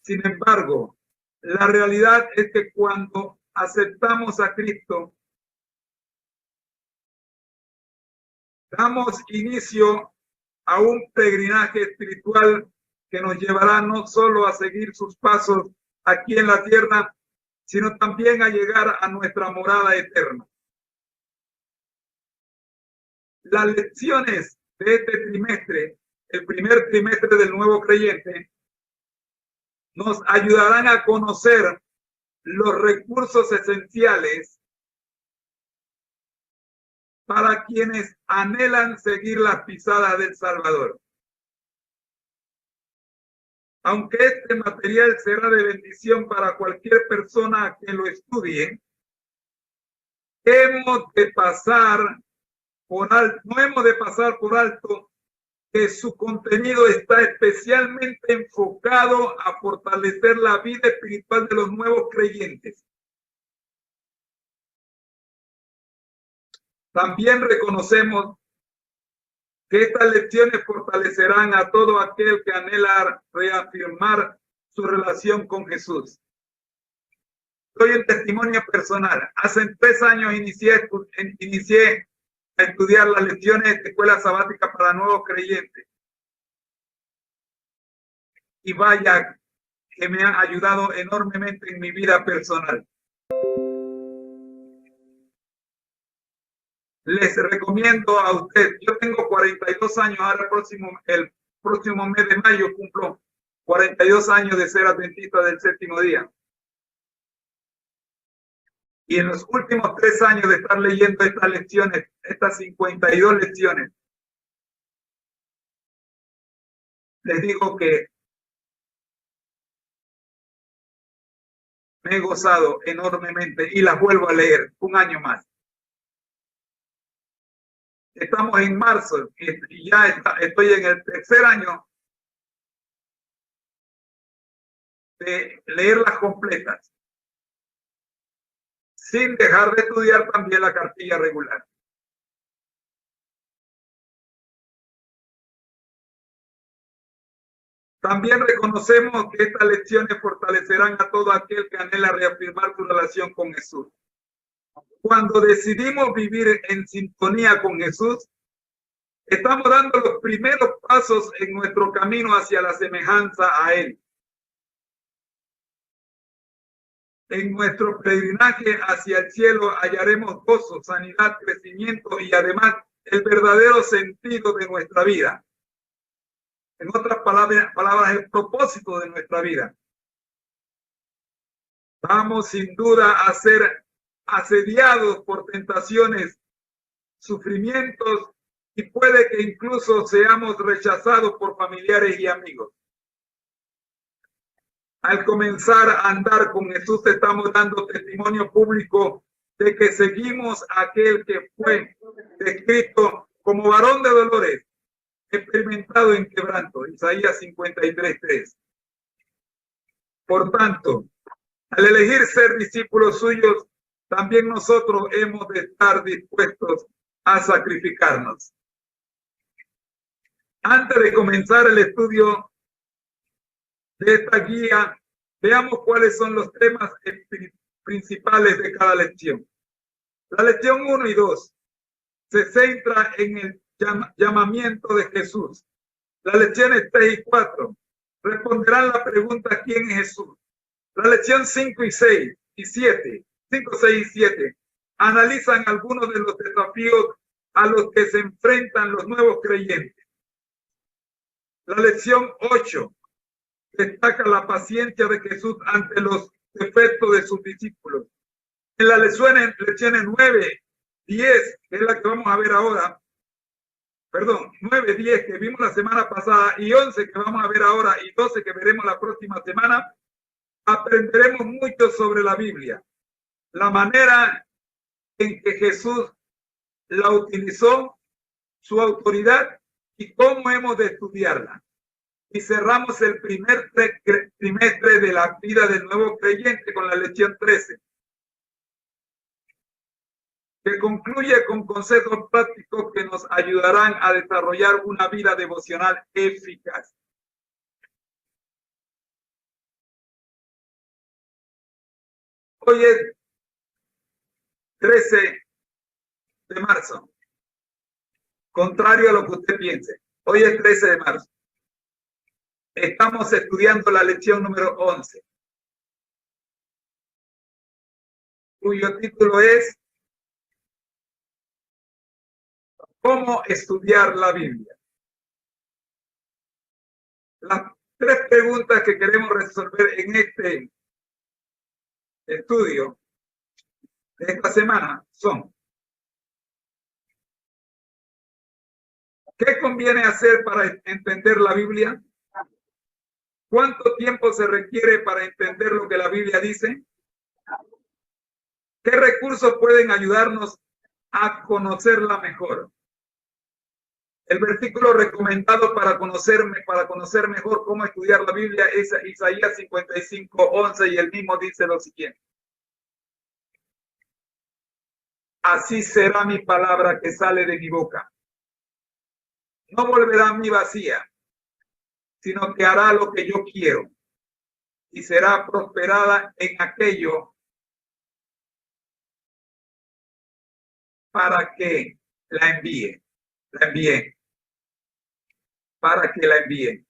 Sin embargo, la realidad es que cuando aceptamos a Cristo, damos inicio a un peregrinaje espiritual que nos llevará no solo a seguir sus pasos aquí en la tierra, sino también a llegar a nuestra morada eterna. Las lecciones de este trimestre, el primer trimestre del nuevo creyente, nos ayudarán a conocer los recursos esenciales para quienes anhelan seguir las pisadas del Salvador. Aunque este material será de bendición para cualquier persona que lo estudie, no hemos de pasar por alto que su contenido está especialmente enfocado a fortalecer la vida espiritual de los nuevos creyentes. También reconocemos que estas lecciones fortalecerán a todo aquel que anhela reafirmar su relación con Jesús. Doy un testimonio personal. Hace 3 años inicié a estudiar las lecciones de escuela sabática para nuevos creyentes. Y vaya que me han ayudado enormemente en mi vida personal. Les recomiendo a usted, yo tengo 42 años, ahora el próximo mes de mayo cumplo 42 años de ser adventista del séptimo día. Y en los últimos 3 años de estar leyendo estas lecciones, estas 52 lecciones, les digo que me he gozado enormemente y las vuelvo a leer un año más. Estamos en marzo y ya estoy en el 3er año de leerlas completas, sin dejar de estudiar también la cartilla regular. También reconocemos que estas lecciones fortalecerán a todo aquel que anhela reafirmar su relación con Jesús. Cuando decidimos vivir en sintonía con Jesús, estamos dando los primeros pasos en nuestro camino hacia la semejanza a Él. En nuestro peregrinaje hacia el cielo hallaremos gozo, sanidad, crecimiento y además el verdadero sentido de nuestra vida. En otras palabras, el propósito de nuestra vida. Vamos sin duda a ser asediados por tentaciones, sufrimientos y puede que incluso seamos rechazados por familiares y amigos. Al comenzar a andar con Jesús estamos dando testimonio público de que seguimos a aquel que fue descrito como varón de dolores, experimentado en quebranto, Isaías 53:3. Por tanto, al elegir ser discípulos suyos, también nosotros hemos de estar dispuestos a sacrificarnos. Antes de comenzar el estudio de esta guía, veamos cuáles son los temas principales de cada lección. La lección 1 y 2 se centra en el llamamiento de Jesús. Las lecciones 3 y 4 responderán la pregunta ¿quién es Jesús? La lección 5 y 6 y 7, 5, 6 y 7 analizan algunos de los desafíos a los que se enfrentan los nuevos creyentes. La lección 8 destaca la paciencia de Jesús ante los defectos de sus discípulos. En las lecciones 9, 10, que es la que vamos a ver ahora, 9, 10 que vimos la semana pasada y 11 que vamos a ver ahora y 12 que veremos la próxima semana, aprenderemos mucho sobre la Biblia, la manera en que Jesús la utilizó, su autoridad y cómo hemos de estudiarla. Y cerramos el primer trimestre de la vida del nuevo creyente con la lección 13, que concluye con consejos prácticos que nos ayudarán a desarrollar una vida devocional eficaz. Hoy es 13 de marzo. Contrario a lo que usted piense, hoy es 13 de marzo. Estamos estudiando la lección número 11, cuyo título es ¿Cómo estudiar la Biblia? Las 3 preguntas que queremos resolver en estudio de esta semana son: ¿qué conviene hacer para entender la Biblia? ¿Cuánto tiempo se requiere para entender lo que la Biblia dice? ¿Qué recursos pueden ayudarnos a conocerla mejor? El versículo recomendado para conocer mejor cómo estudiar la Biblia es Isaías 55:11, y el mismo dice lo siguiente: así será mi palabra que sale de mi boca. No volverá a mí vacía, sino que hará lo que yo quiero y será prosperada en aquello para que la envíe. Para que la envíe.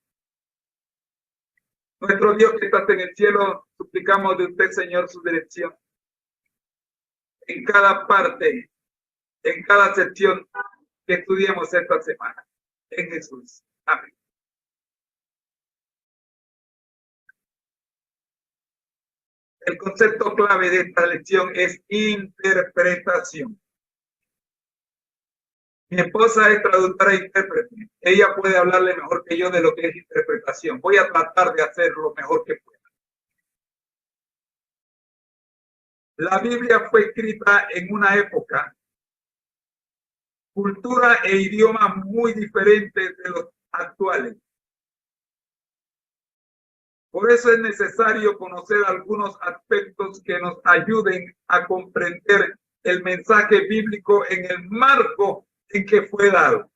Nuestro Dios que estás en el cielo, suplicamos de usted, Señor, su dirección en cada parte, en cada sección que estudiemos esta semana. En Jesús. Amén. El concepto clave de esta lección es interpretación. Mi esposa es traductora e intérprete. Ella puede hablarle mejor que yo de lo que es interpretación. Voy a tratar de hacer lo mejor que pueda. La Biblia fue escrita en una época, cultura e idioma muy diferentes de los actuales. Por eso es necesario conocer algunos aspectos que nos ayuden a comprender el mensaje bíblico en el marco en que fue dado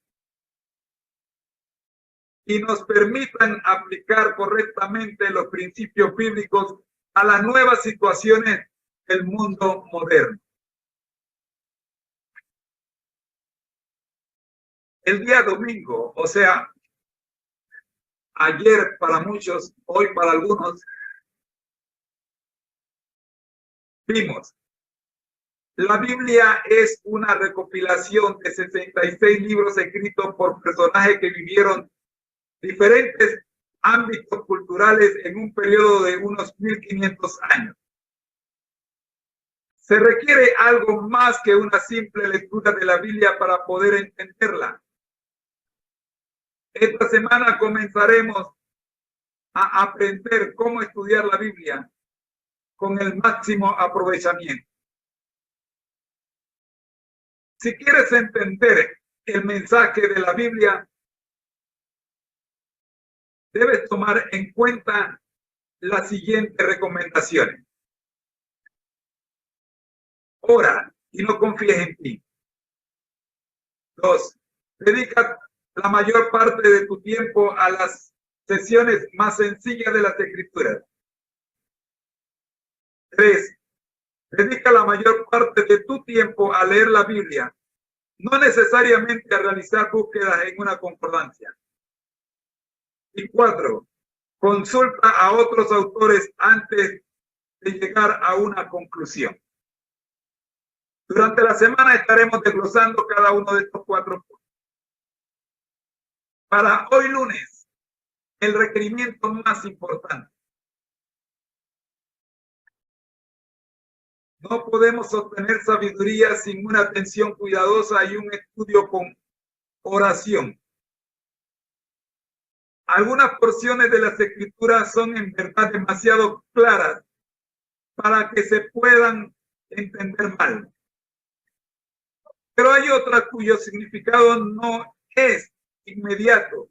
y nos permitan aplicar correctamente los principios bíblicos a las nuevas situaciones del mundo moderno. El día domingo, o sea, ayer para muchos, hoy para algunos, vimos: la Biblia es una recopilación de 66 libros escritos por personajes que vivieron diferentes ámbitos culturales en un periodo de unos 1500 años. Se requiere algo más que una simple lectura de la Biblia para poder entenderla. Esta semana comenzaremos a aprender cómo estudiar la Biblia con el máximo aprovechamiento. Si quieres entender el mensaje de la Biblia, debes tomar en cuenta las siguientes recomendaciones. Ora y no confíes en ti. 2. Dedica la mayor parte de tu tiempo a las sesiones más sencillas de las Escrituras. 3. Dedica la mayor parte de tu tiempo a leer la Biblia, no necesariamente a realizar búsquedas en una concordancia. Y 4. Consulta a otros autores antes de llegar a una conclusión. Durante la semana estaremos desglosando cada uno de estos 4 puntos. Para hoy lunes, el requerimiento más importante. No podemos obtener sabiduría sin una atención cuidadosa y un estudio con oración. Algunas porciones de las Escrituras son en verdad demasiado claras para que se puedan entender mal. Pero hay otras cuyo significado no es inmediato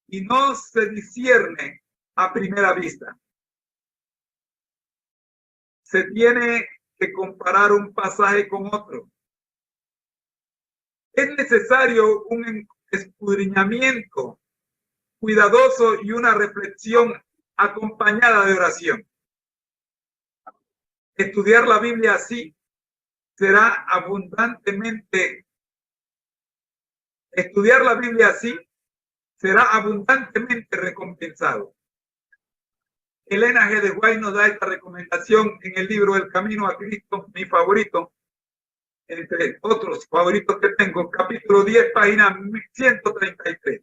y no se discierne a primera vista. Se tiene que comparar un pasaje con otro. Es necesario un escudriñamiento cuidadoso y una reflexión acompañada de oración. Estudiar la Biblia así será abundantemente recompensado. Elena G. de White nos da esta recomendación en el libro El Camino a Cristo, mi favorito, entre otros favoritos que tengo, capítulo 10, página 133.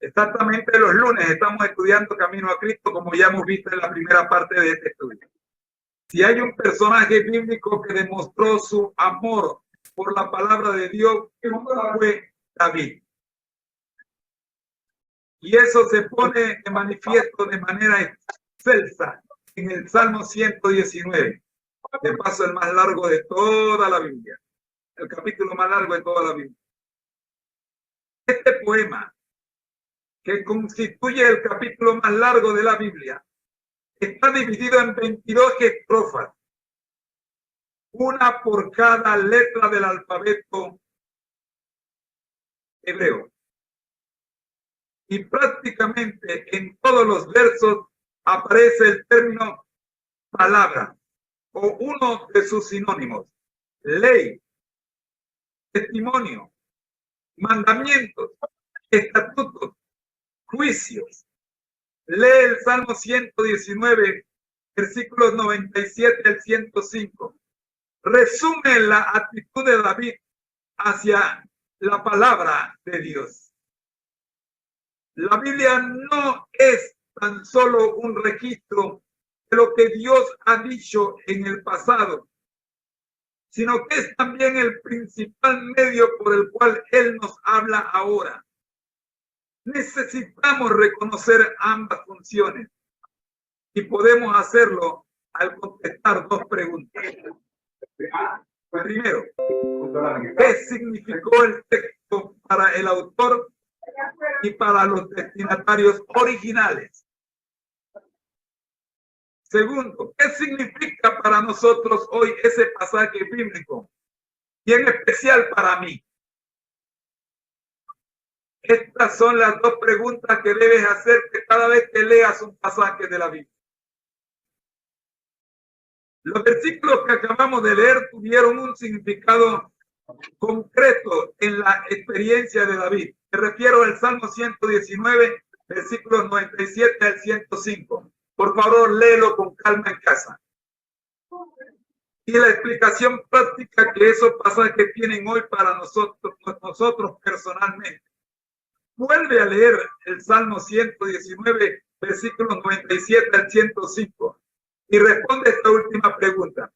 Exactamente los lunes estamos estudiando Camino a Cristo, como ya hemos visto en la primera parte de este estudio. Si hay un personaje bíblico que demostró su amor por la palabra de Dios, fue David. Y eso se pone de manifiesto de manera excelsa en el Salmo 119. De paso, el más largo de toda la Biblia. El capítulo más largo de toda la Biblia. Este poema, que constituye el capítulo más largo de la Biblia, está dividido en 22 estrofas, una por cada letra del alfabeto hebreo. Y prácticamente en todos los versos aparece el término palabra o uno de sus sinónimos: ley, testimonio, mandamientos, estatutos, juicios. Lee el Salmo 119, versículos 97 al 105. Resume la actitud de David hacia la palabra de Dios. La Biblia no es tan solo un registro de lo que Dios ha dicho en el pasado, sino que es también el principal medio por el cual Él nos habla ahora. Necesitamos reconocer ambas funciones y podemos hacerlo al contestar dos preguntas. Primero, ¿qué significó el texto para el autor y para los destinatarios originales? Segundo, ¿qué significa para nosotros hoy ese pasaje bíblico? Y en especial para mí. Estas son las dos preguntas que debes hacerte cada vez que leas un pasaje de la Biblia. Los versículos que acabamos de leer tuvieron un significado concreto en la experiencia de David. Me refiero al Salmo 119, versículos 97 al 105. Por favor, léelo con calma en casa. Y la explicación práctica que esos pasajes tienen hoy para nosotros personalmente. Vuelve a leer el Salmo 119, versículos 97 al 105 y responde esta última pregunta.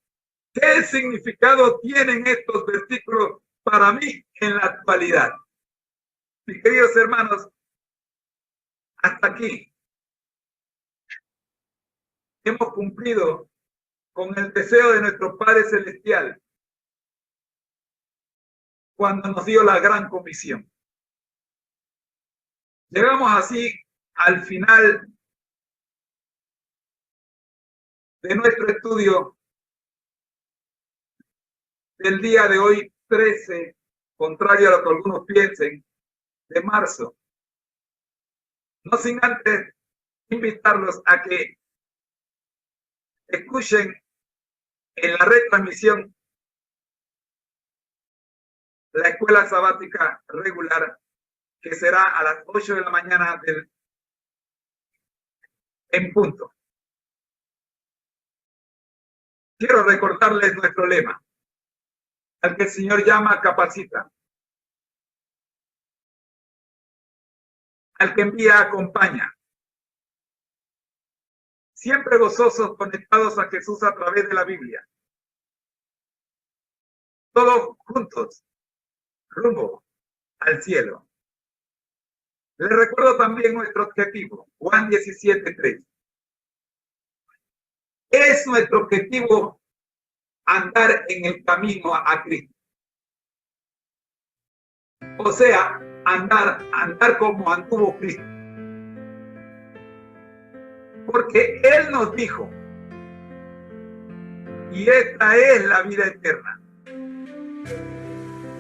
¿Qué significado tienen estos versículos para mí en la actualidad? Mis queridos hermanos, hasta aquí hemos cumplido con el deseo de nuestro Padre Celestial cuando nos dio la gran comisión. Llegamos así al final de nuestro estudio del día de hoy, 13, contrario a lo que algunos piensen, de marzo. No sin antes invitarlos a que escuchen en la retransmisión la escuela sabática regular, que será a las 8 de la mañana en punto. Quiero recordarles nuestro lema: al que el Señor llama, capacita; al que envía, acompaña. Siempre gozosos, conectados a Jesús a través de la Biblia. Todos juntos, rumbo al cielo. Les recuerdo también nuestro objetivo, Juan 17:3. Es nuestro objetivo andar en el camino a Cristo. O sea, andar como anduvo Cristo. Porque Él nos dijo, y esta es la vida eterna,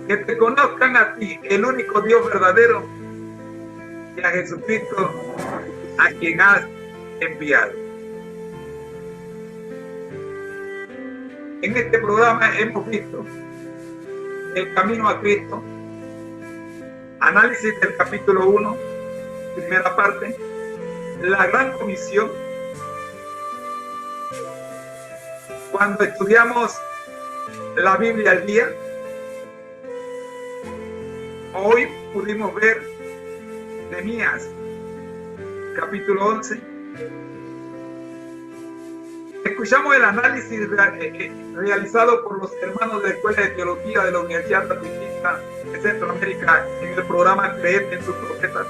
que te conozcan a ti, el único Dios verdadero, y a Jesucristo, a quien has enviado. En este programa hemos visto el camino a Cristo, análisis del capítulo 1, primera parte, la gran comisión. Cuando estudiamos la Biblia al día, hoy pudimos ver Nehemías, capítulo 11. Escuchamos el análisis realizado por los hermanos de la Escuela de Teología de la Universidad Adventista de Centroamérica en el programa Creed en sus profetas.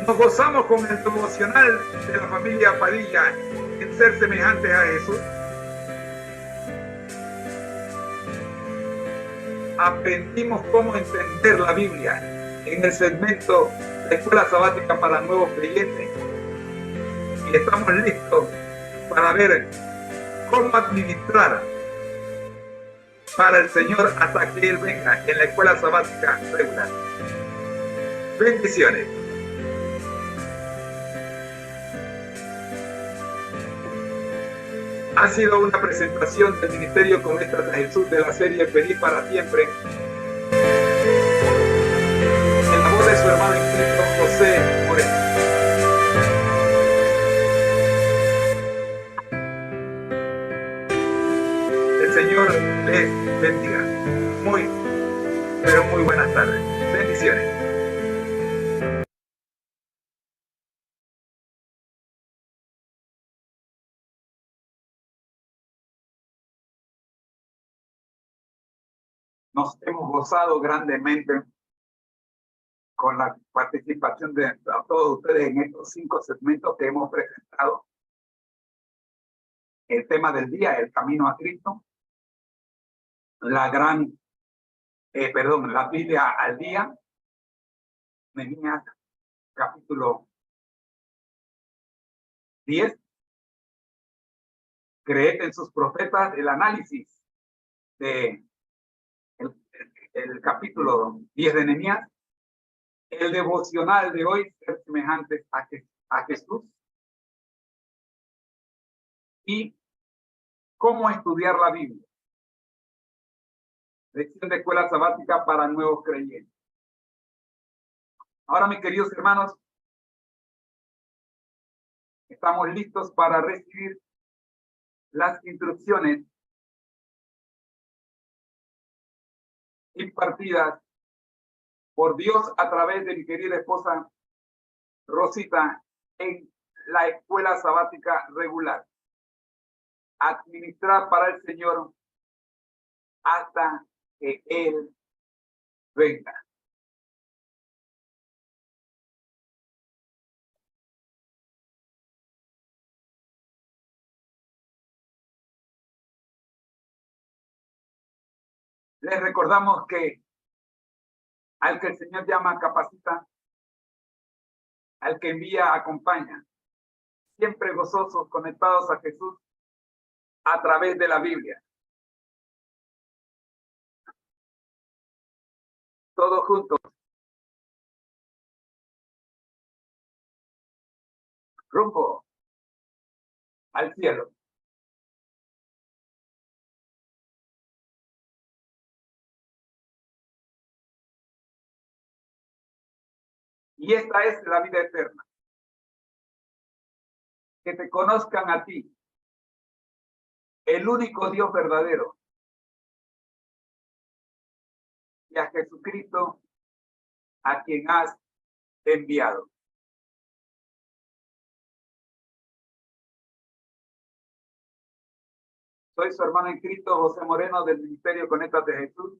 Nos gozamos con el devocional de la familia Padilla en ser semejantes a Jesús. Aprendimos cómo entender la Biblia en el segmento de Escuela Sabática para Nuevos Creyentes. Y estamos listos para ver cómo administrar para el Señor hasta que Él venga en la Escuela Sabática regular. Bendiciones. Ha sido una presentación del Ministerio Conéctate a Jesús de la serie Feliz para Siempre, en la voz de su hermano en Cristo, José Moreno. El Señor les bendiga. Pero muy buenas tardes. Bendiciones. Nos hemos gozado grandemente con la participación de todos ustedes en estos 5 segmentos que hemos presentado. El tema del día, el camino a Cristo. La Biblia al día. Nehemías, capítulo 10. Creed en sus profetas, el análisis de el capítulo 10 de Nehemías, el devocional de hoy, ser semejantes a Jesús, y cómo estudiar la Biblia. Lección de Escuela Sabática para Nuevos Creyentes. Ahora, mis queridos hermanos, estamos listos para recibir las instrucciones impartidas por Dios a través de mi querida esposa Rosita en la Escuela Sabática regular. Administrar para el Señor hasta que Él venga. Les recordamos que al que el Señor llama, capacita, al que envía, acompaña. Siempre gozosos, conectados a Jesús a través de la Biblia. Todos juntos. Rumbo al cielo. Y esta es la vida eterna. Que te conozcan a ti, el único Dios verdadero, y a Jesucristo, a quien has enviado. Soy su hermano en Cristo, José Moreno, del Ministerio Conéctate a Jesús.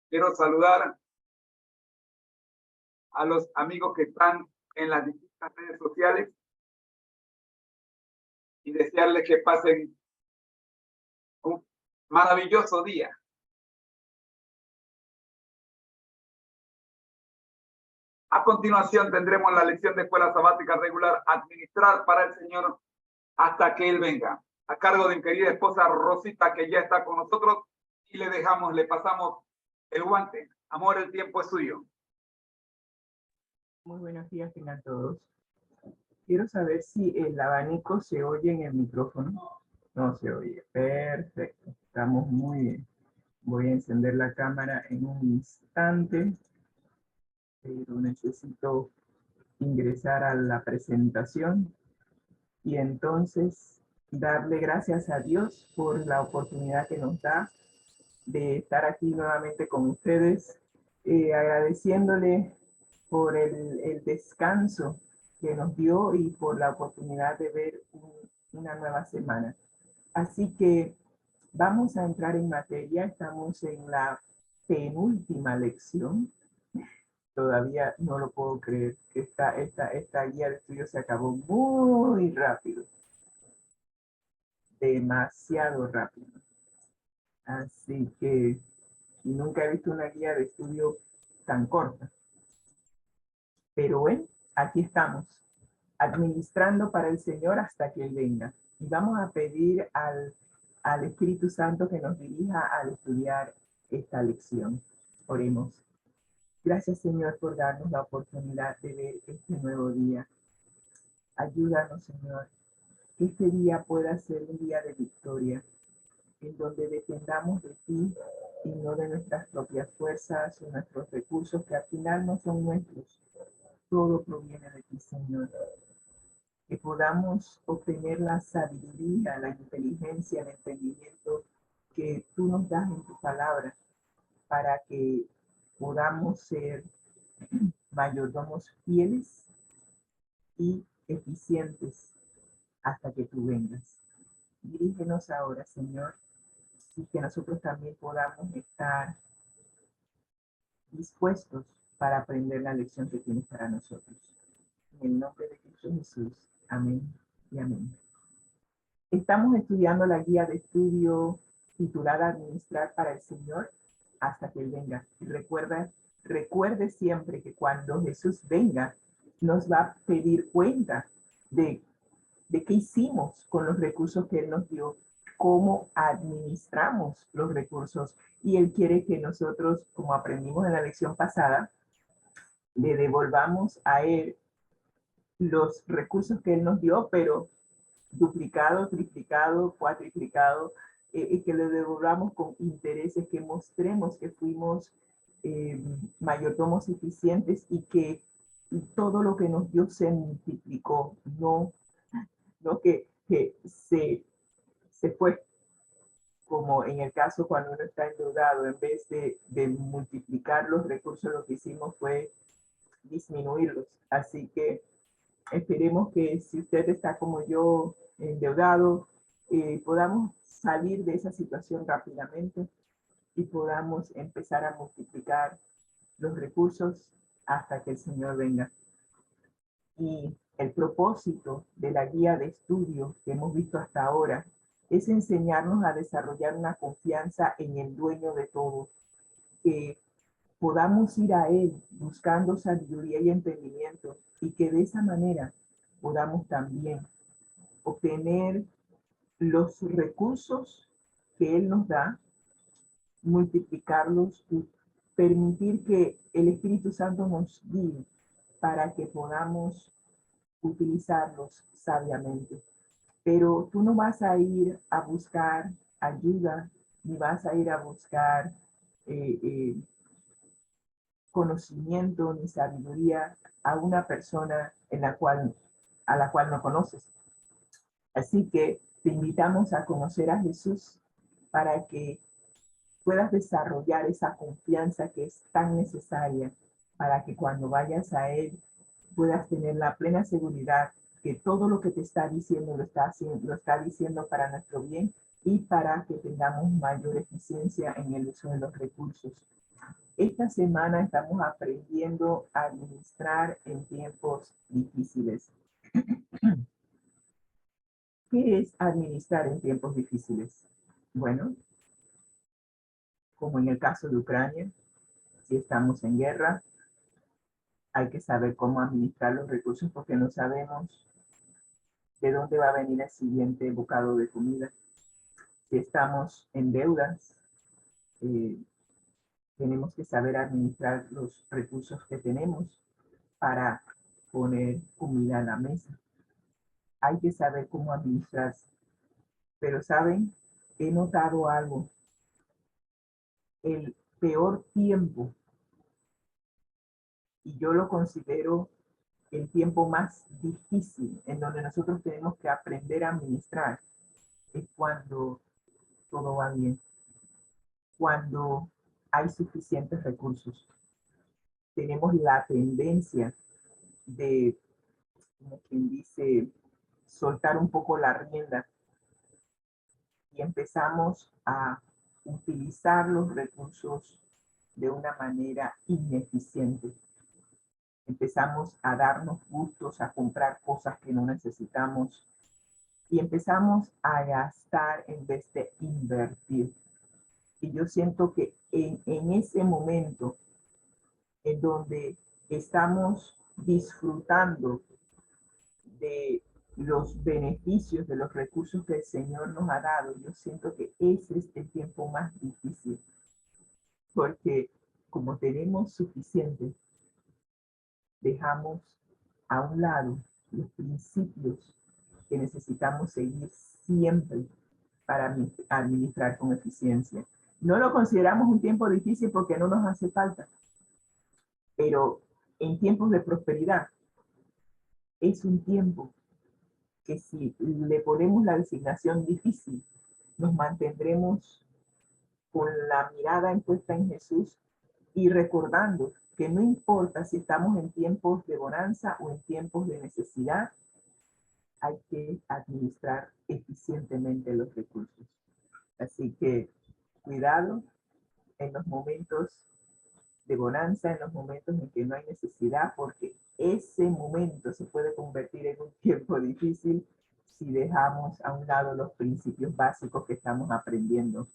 Quiero saludar a los amigos que están en las distintas redes sociales y desearles que pasen un maravilloso día. A continuación tendremos la lección de Escuela Sabática regular, administrar para el Señor hasta que Él venga, a cargo de mi querida esposa Rosita, que ya está con nosotros, y le pasamos el guante. Amor, el tiempo es suyo. Muy buenos días a todos. Quiero saber si el abanico se oye en el micrófono. No se oye. Perfecto. Estamos muy bien. Voy a encender la cámara en un instante, pero necesito ingresar a la presentación y entonces darle gracias a Dios por la oportunidad que nos da de estar aquí nuevamente con ustedes, agradeciéndole por el descanso que nos dio y por la oportunidad de ver una nueva semana. Así que vamos a entrar en materia. Estamos en la penúltima lección. Todavía no lo puedo creer que esta guía de estudio se acabó muy rápido. Demasiado rápido. Así que nunca he visto una guía de estudio tan corta. Pero bueno, aquí estamos, administrando para el Señor hasta que Él venga. Y vamos a pedir al Espíritu Santo que nos dirija al estudiar esta lección. Oremos. Gracias, Señor, por darnos la oportunidad de ver este nuevo día. Ayúdanos, Señor, que este día pueda ser un día de victoria, en donde dependamos de ti y no de nuestras propias fuerzas o nuestros recursos, que al final no son nuestros. Todo proviene de ti, Señor. Que podamos obtener la sabiduría, la inteligencia, el entendimiento que tú nos das en tu palabra, para que podamos ser mayordomos fieles y eficientes hasta que tú vengas. Dirígenos ahora, Señor, y que nosotros también podamos estar dispuestos para aprender la lección que tienes para nosotros. En el nombre de Cristo Jesús. Amén y amén. Estamos estudiando la guía de estudio titulada Administrar para el Señor hasta que Él venga. Y recuerde siempre que cuando Jesús venga, nos va a pedir cuenta de qué hicimos con los recursos que Él nos dio, cómo administramos los recursos. Y Él quiere que nosotros, como aprendimos en la lección pasada, le devolvamos a Él los recursos que Él nos dio, pero duplicado, triplicado, cuatriplicado, que le devolvamos con intereses, que mostremos que fuimos mayordomos eficientes y que todo lo que nos dio se multiplicó, no que se fue, como en el caso cuando uno está endeudado. En vez de multiplicar los recursos, lo que hicimos fue disminuirlos. Así que esperemos que si usted está como yo endeudado, podamos salir de esa situación rápidamente y podamos empezar a multiplicar los recursos hasta que el Señor venga. Y el propósito de la guía de estudio que hemos visto hasta ahora es enseñarnos a desarrollar una confianza en el dueño de todo, que podamos ir a Él buscando sabiduría y entendimiento, y que de esa manera podamos también obtener los recursos que Él nos da, multiplicarlos y permitir que el Espíritu Santo nos guíe para que podamos utilizarlos sabiamente. Pero tú no vas a ir a buscar ayuda, ni vas a ir a buscar conocimiento ni sabiduría a una persona a la cual no conoces. Así que te invitamos a conocer a Jesús para que puedas desarrollar esa confianza que es tan necesaria, para que cuando vayas a Él puedas tener la plena seguridad que todo lo que te está diciendo lo está diciendo para nuestro bien y para que tengamos mayor eficiencia en el uso de los recursos. Esta semana estamos aprendiendo a administrar en tiempos difíciles. ¿Qué es administrar en tiempos difíciles? Bueno, como en el caso de Ucrania, si estamos en guerra, hay que saber cómo administrar los recursos, porque no sabemos de dónde va a venir el siguiente bocado de comida. Si estamos en deudas, tenemos que saber administrar los recursos que tenemos para poner comida en la mesa. Hay que saber cómo administrarse. Pero ¿saben? He notado algo. El peor tiempo, y yo lo considero el tiempo más difícil, en donde nosotros tenemos que aprender a administrar, es cuando todo va bien. cuando hay suficientes recursos. Tenemos la tendencia de, como quien dice, soltar un poco la rienda y empezamos a utilizar los recursos de una manera ineficiente. Empezamos a darnos gustos, a comprar cosas que no necesitamos y empezamos a gastar en vez de invertir. Y yo siento que en ese momento en donde estamos disfrutando de los beneficios de los recursos que el Señor nos ha dado, yo siento que ese es el tiempo más difícil, porque como tenemos suficiente, dejamos a un lado los principios que necesitamos seguir siempre para administrar con eficiencia. No lo consideramos un tiempo difícil porque no nos hace falta, pero en tiempos de prosperidad es un tiempo que si le ponemos la designación difícil, nos mantendremos con la mirada puesta en Jesús y recordando que no importa si estamos en tiempos de bonanza o en tiempos de necesidad, hay que administrar eficientemente los recursos. Así que cuidado en los momentos de bonanza, en los momentos en que no hay necesidad, porque ese momento se puede convertir en un tiempo difícil si dejamos a un lado los principios básicos que estamos aprendiendo.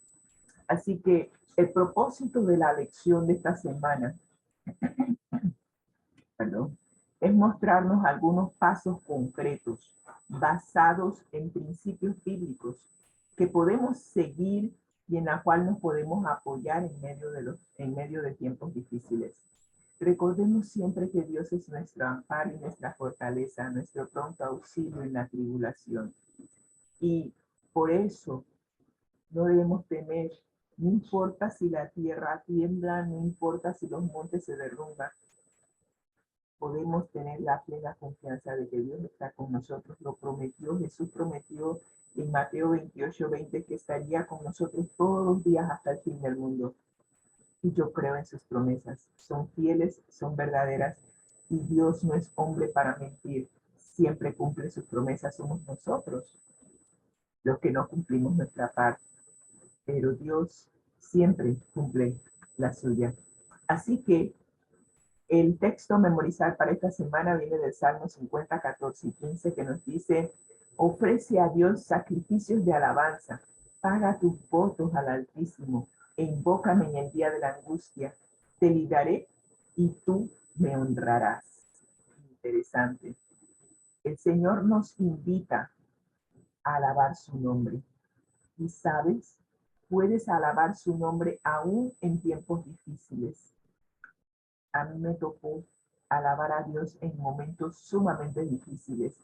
Así que el propósito de la lección de esta semana es mostrarnos algunos pasos concretos basados en principios bíblicos que podemos seguir y en la cual nos podemos apoyar en medio de tiempos difíciles. Recordemos siempre que Dios es nuestro amparo y nuestra fortaleza, nuestro pronto auxilio en la tribulación. Y por eso no debemos temer, no importa si la tierra tiembla, no importa si los montes se derrumban, podemos tener la plena confianza de que Dios está con nosotros. Lo prometió, Jesús prometió en Mateo 28:20 que estaría con nosotros todos los días hasta el fin del mundo. Y yo creo en sus promesas. Son fieles, son verdaderas. Y Dios no es hombre para mentir. Siempre cumple sus promesas. Somos nosotros los que no cumplimos nuestra parte. Pero Dios siempre cumple la suya. Así que el texto a memorizar para esta semana viene del Salmo 50, 14 y 15, que nos dice: ofrece a Dios sacrificios de alabanza, paga tus votos al Altísimo, e invócame en el día de la angustia. Te libraré y tú me honrarás. Interesante. El Señor nos invita a alabar su nombre. Y sabes, puedes alabar su nombre aún en tiempos difíciles. A mí me tocó alabar a Dios en momentos sumamente difíciles.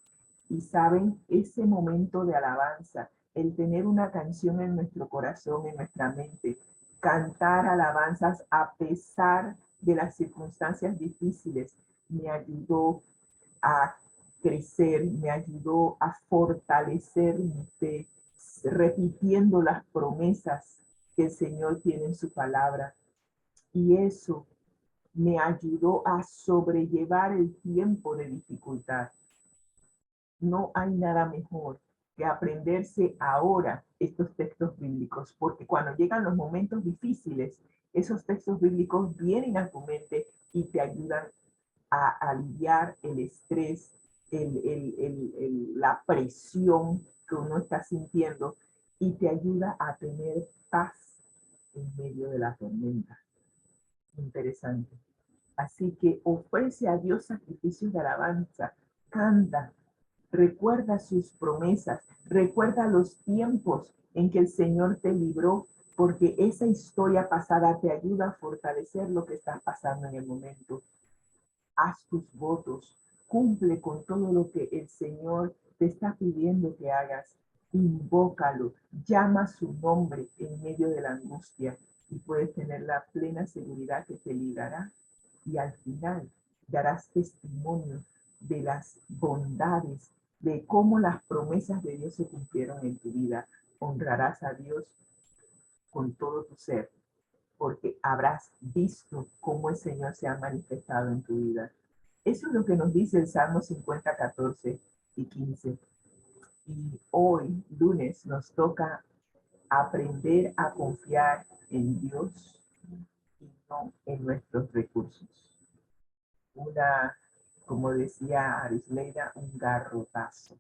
Y saben, ese momento de alabanza, el tener una canción en nuestro corazón, en nuestra mente, cantar alabanzas a pesar de las circunstancias difíciles, me ayudó a crecer, me ayudó a fortalecer mi fe, repitiendo las promesas que el Señor tiene en su palabra. Y eso me ayudó a sobrellevar el tiempo de dificultad. No hay nada mejor que aprenderse ahora estos textos bíblicos, porque cuando llegan los momentos difíciles, esos textos bíblicos vienen a tu mente y te ayudan a aliviar el estrés, la presión que uno está sintiendo y te ayuda a tener paz en medio de la tormenta. Interesante. Así que ofrece a Dios sacrificios de alabanza, canta, recuerda sus promesas, recuerda los tiempos en que el Señor te libró, porque esa historia pasada te ayuda a fortalecer lo que está pasando en el momento. Haz tus votos, cumple con todo lo que el Señor te está pidiendo que hagas, invócalo, llama su nombre en medio de la angustia y puedes tener la plena seguridad que te librará y al final darás testimonio de las bondades, de cómo las promesas de Dios se cumplieron en tu vida. Honrarás a Dios con todo tu ser porque habrás visto cómo el Señor se ha manifestado en tu vida. Eso es lo que nos dice el Salmo 50, 14 y 15. Y hoy, lunes, nos toca aprender a confiar en Dios y no en nuestros recursos. Como decía Arisleida, un garrotazo.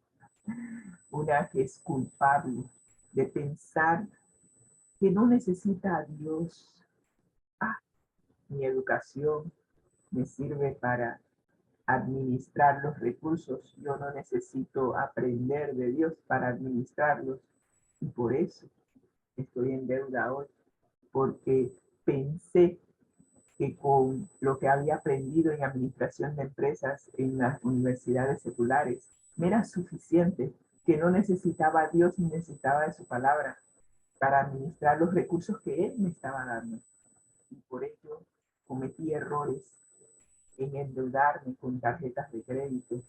Una que es culpable de pensar que no necesita a Dios. Mi educación me sirve para administrar los recursos. Yo no necesito aprender de Dios para administrarlos. Y por eso estoy en deuda hoy, porque pensé que con lo que había aprendido en administración de empresas en las universidades seculares me era suficiente, que no necesitaba a Dios ni necesitaba de su palabra para administrar los recursos que Él me estaba dando. Y por ello cometí errores en endeudarme con tarjetas de crédito.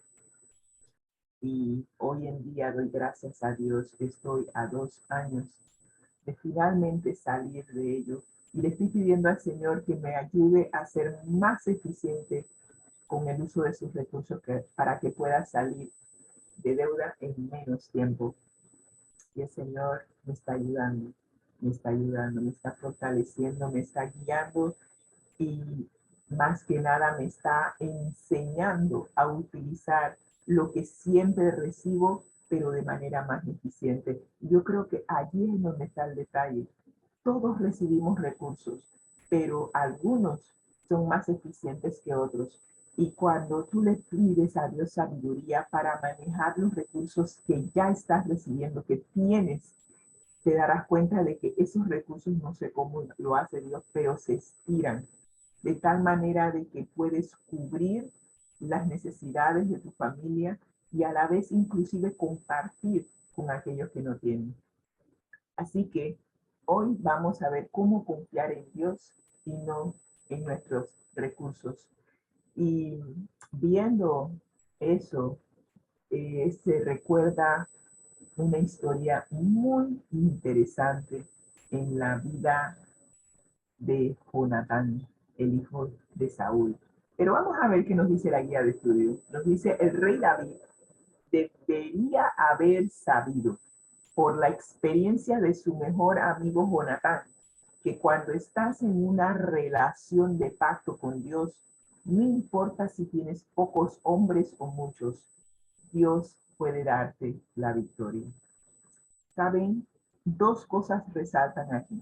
Y hoy en día doy gracias a Dios que estoy a 2 años de finalmente salir de ello. Y le estoy pidiendo al Señor que me ayude a ser más eficiente con el uso de sus recursos para que pueda salir de deuda en menos tiempo. Y el Señor me está ayudando, me está fortaleciendo, me está guiando y más que nada me está enseñando a utilizar lo que siempre recibo, pero de manera más eficiente. Yo creo que allí es donde está el detalle. Todos recibimos recursos, pero algunos son más eficientes que otros. Y cuando tú le pides a Dios sabiduría para manejar los recursos que ya estás recibiendo, que tienes, te darás cuenta de que esos recursos, no sé cómo lo hace Dios, pero se estiran de tal manera de que puedes cubrir las necesidades de tu familia y a la vez inclusive compartir con aquellos que no tienen. Así que hoy vamos a ver cómo confiar en Dios y no en nuestros recursos. Y viendo eso, se recuerda una historia muy interesante en la vida de Jonatán, el hijo de Saúl. Pero vamos a ver qué nos dice la guía de estudio. Nos dice: el rey David debería haber sabido por la experiencia de su mejor amigo Jonatán, que cuando estás en una relación de pacto con Dios, no importa si tienes pocos hombres o muchos, Dios puede darte la victoria. ¿Saben? 2 cosas resaltan aquí.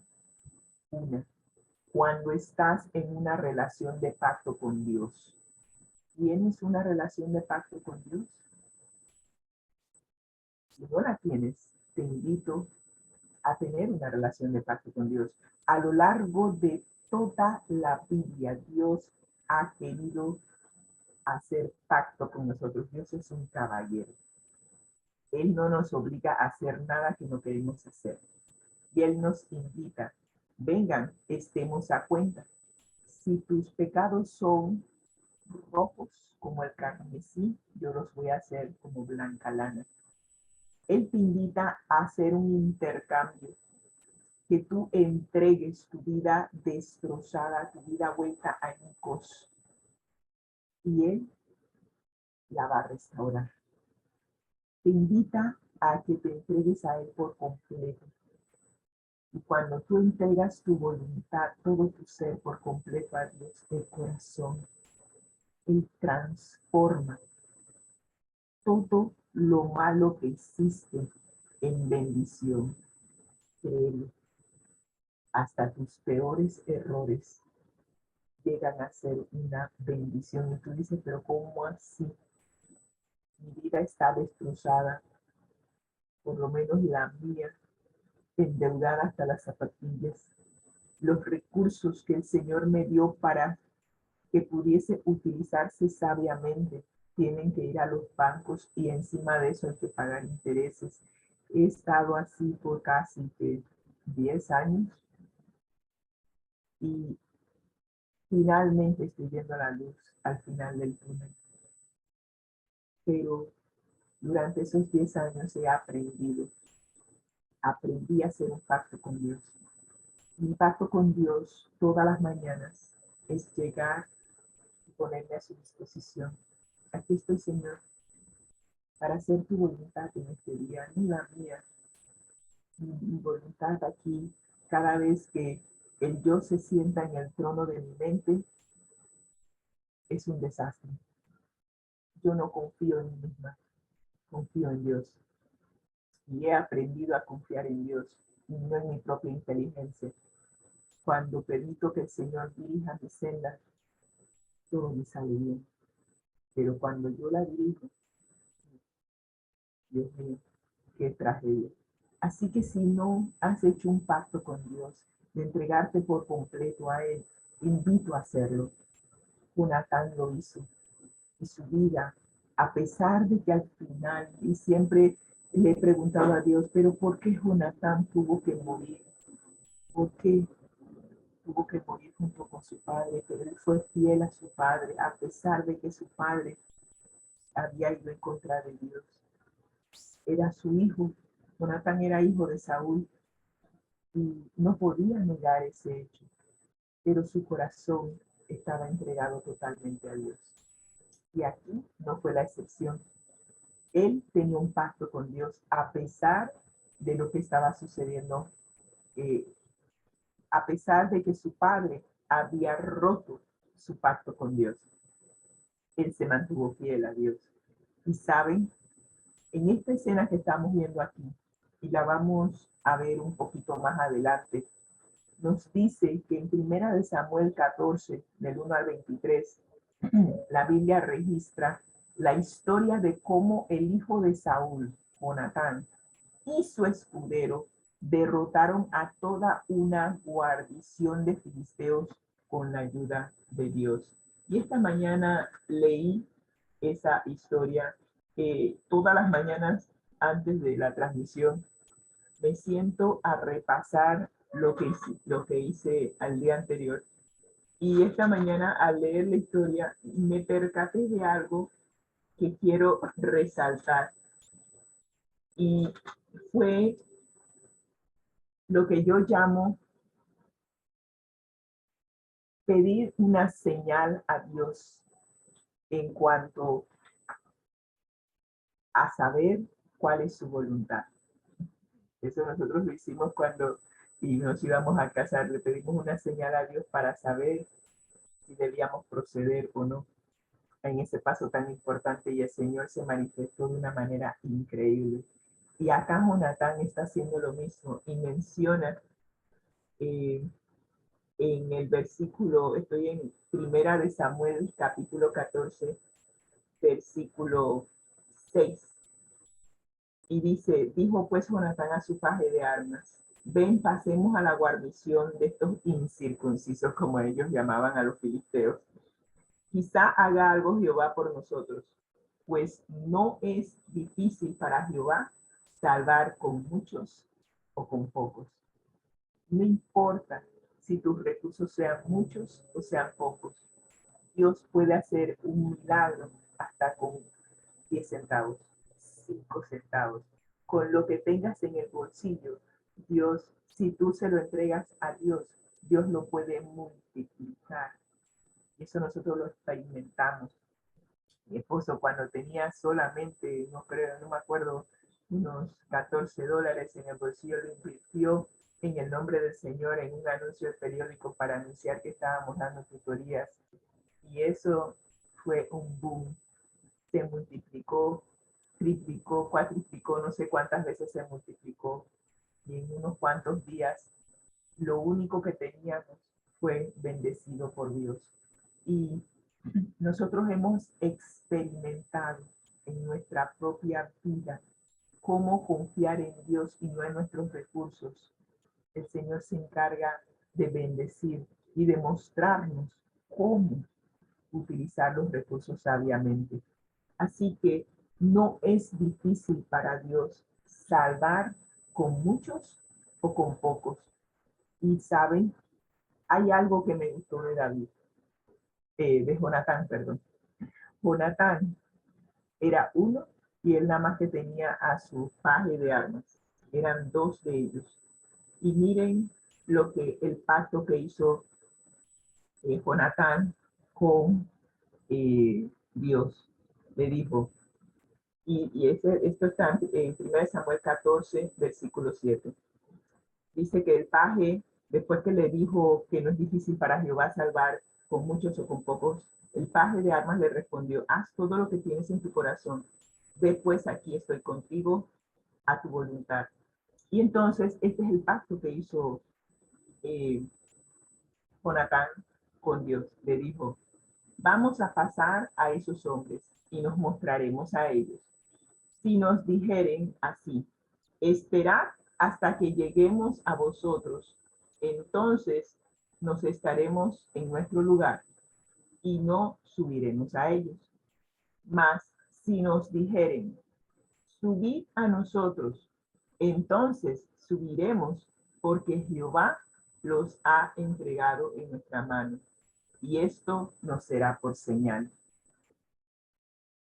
Una, cuando estás en una relación de pacto con Dios. ¿Tienes una relación de pacto con Dios? Si no la tienes, te invito a tener una relación de pacto con Dios. A lo largo de toda la Biblia, Dios ha querido hacer pacto con nosotros. Dios es un caballero. Él no nos obliga a hacer nada que no queremos hacer. Y Él nos invita: vengan, estemos a cuenta. Si tus pecados son rojos como el carmesí, yo los voy a hacer como blanca lana. Él te invita a hacer un intercambio, que tú entregues tu vida destrozada, tu vida vuelta a añicos, y Él la va a restaurar. Te invita a que te entregues a Él por completo. Y cuando tú entregas tu voluntad, todo tu ser por completo a Dios, el corazón, Él transforma todo lo malo que existe en bendición. Créelo. Hasta tus peores errores llegan a ser una bendición. Y tú dices: pero ¿cómo así? Mi vida está destrozada, por lo menos la mía, endeudada hasta las zapatillas. Los recursos que el Señor me dio para que pudiese utilizarse sabiamente tienen que ir a los bancos, y encima de eso hay que pagar intereses. He estado así por casi 10 años y finalmente estoy viendo la luz al final del túnel. Pero durante esos 10 años aprendí a hacer un pacto con Dios. Mi pacto con Dios todas las mañanas es llegar y ponerme a su disposición. Aquí estoy, Señor, para hacer tu voluntad en este día, no la mía. Mi voluntad aquí, cada vez que el yo se sienta en el trono de mi mente, es un desastre. Yo no confío en mí misma, confío en Dios. Y he aprendido a confiar en Dios y no en mi propia inteligencia. Cuando permito que el Señor dirija mi senda, todo me sale bien. Pero cuando yo la dirijo, Dios mío, qué tragedia. Así que si no has hecho un pacto con Dios, de entregarte por completo a Él, invito a hacerlo. Jonatán lo hizo. Y su vida, a pesar de que al final, y siempre le he preguntado a Dios, pero ¿por qué Jonatán tuvo que morir? ¿Por qué tuvo que morir junto con su padre? Pero él fue fiel a su padre, a pesar de que su padre había ido en contra de Dios. Era su hijo. Jonatán era hijo de Saúl y no podía negar ese hecho, pero su corazón estaba entregado totalmente a Dios. Y aquí no fue la excepción. Él tenía un pacto con Dios a pesar de lo que estaba sucediendo, a pesar de que su padre había roto su pacto con Dios. Él se mantuvo fiel a Dios. Y saben, en esta escena que estamos viendo aquí, y la vamos a ver un poquito más adelante, nos dice que en 1 Samuel 14, del 1 al 23, la Biblia registra la historia de cómo el hijo de Saúl, Jonatán, y su escudero derrotaron a toda una guarnición de filisteos con la ayuda de Dios. Y esta mañana leí esa historia. Todas las mañanas antes de la transmisión me siento a repasar lo que hice al día anterior. Y esta mañana al leer la historia me percaté de algo que quiero resaltar. Y fue lo que yo llamo pedir una señal a Dios en cuanto a saber cuál es su voluntad. Eso nosotros lo hicimos cuando nos íbamos a casar, le pedimos una señal a Dios para saber si debíamos proceder o no en ese paso tan importante, y el Señor se manifestó de una manera increíble. Y acá Jonatán está haciendo lo mismo y menciona en el versículo, estoy en 1 Samuel capítulo 14, versículo 6. Y dice, dijo pues Jonatán a su paje de armas, ven, pasemos a la guarnición de estos incircuncisos, como ellos llamaban a los filisteos. Quizá haga algo Jehová por nosotros, pues no es difícil para Jehová salvar con muchos o con pocos. No importa si tus recursos sean muchos o sean pocos. Dios puede hacer un milagro hasta con 10 centavos, 5 centavos. Con lo que tengas en el bolsillo, Dios, si tú se lo entregas a Dios, Dios lo puede multiplicar. Eso nosotros lo experimentamos. Mi esposo cuando tenía solamente, no me acuerdo, unos $14 en el bolsillo, lo invirtió en el nombre del Señor en un anuncio de periódico para anunciar que estábamos dando tutorías. Y eso fue un boom. Se multiplicó, triplicó, cuatriplicó, no sé cuántas veces se multiplicó. Y en unos cuantos días, lo único que teníamos fue bendecido por Dios. Y nosotros hemos experimentado en nuestra propia vida cómo confiar en Dios y no en nuestros recursos. El Señor se encarga de bendecir y de mostrarnos cómo utilizar los recursos sabiamente. Así que no es difícil para Dios salvar con muchos o con pocos. Y saben, hay algo que me gustó de David, de Jonatán, perdón. Jonatán era uno y él nada más que tenía a su paje de armas. Eran dos de ellos. Y miren el pacto que hizo Jonatán con Dios. Le dijo, esto está en 1 Samuel 14, versículo 7. Dice que el paje, después que le dijo que no es difícil para Jehová salvar con muchos o con pocos, el paje de armas le respondió, haz todo lo que tienes en tu corazón. Ve pues, aquí estoy contigo, a tu voluntad. Y entonces este es el pacto que hizo Jonatán con Dios. Le dijo, vamos a pasar a esos hombres y nos mostraremos a ellos. Si nos dijeren así, esperad hasta que lleguemos a vosotros, entonces nos estaremos en nuestro lugar y no subiremos a ellos. Mas si nos dijeren, subid a nosotros, entonces subiremos, porque Jehová los ha entregado en nuestra mano, y esto nos será por señal.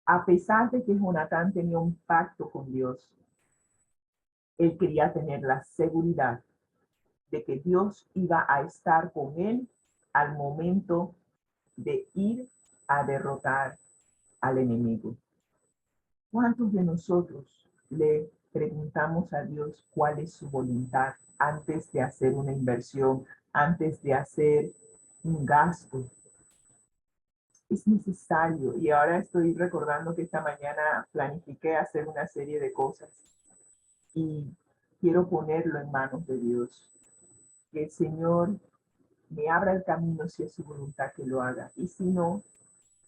A pesar de que Jonatán tenía un pacto con Dios, él quería tener la seguridad de que Dios iba a estar con él al momento de ir a derrotar al enemigo. ¿Cuántos de nosotros le preguntamos a Dios cuál es su voluntad antes de hacer una inversión, antes de hacer un gasto? Es necesario, y ahora estoy recordando que esta mañana planifiqué hacer una serie de cosas y quiero ponerlo en manos de Dios. Que el Señor me abra el camino si es su voluntad que lo haga, y si no,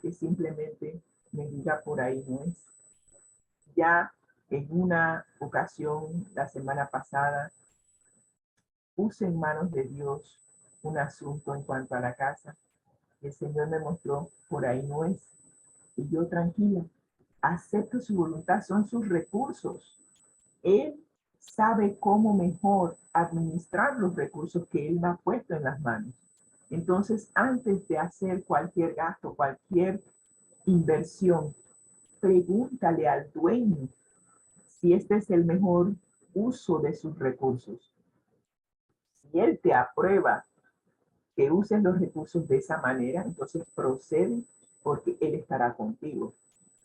que simplemente me diga por ahí no es. Ya en una ocasión, la semana pasada, puse en manos de Dios un asunto en cuanto a la casa. El Señor me mostró, por ahí no es. Y yo tranquila, acepto su voluntad, son sus recursos. Él sabe cómo mejor administrar los recursos que Él me ha puesto en las manos. Entonces, antes de hacer cualquier gasto, cualquier inversión, pregúntale al dueño si este es el mejor uso de sus recursos. Si Él te aprueba que uses los recursos de esa manera, entonces procede, porque Él estará contigo.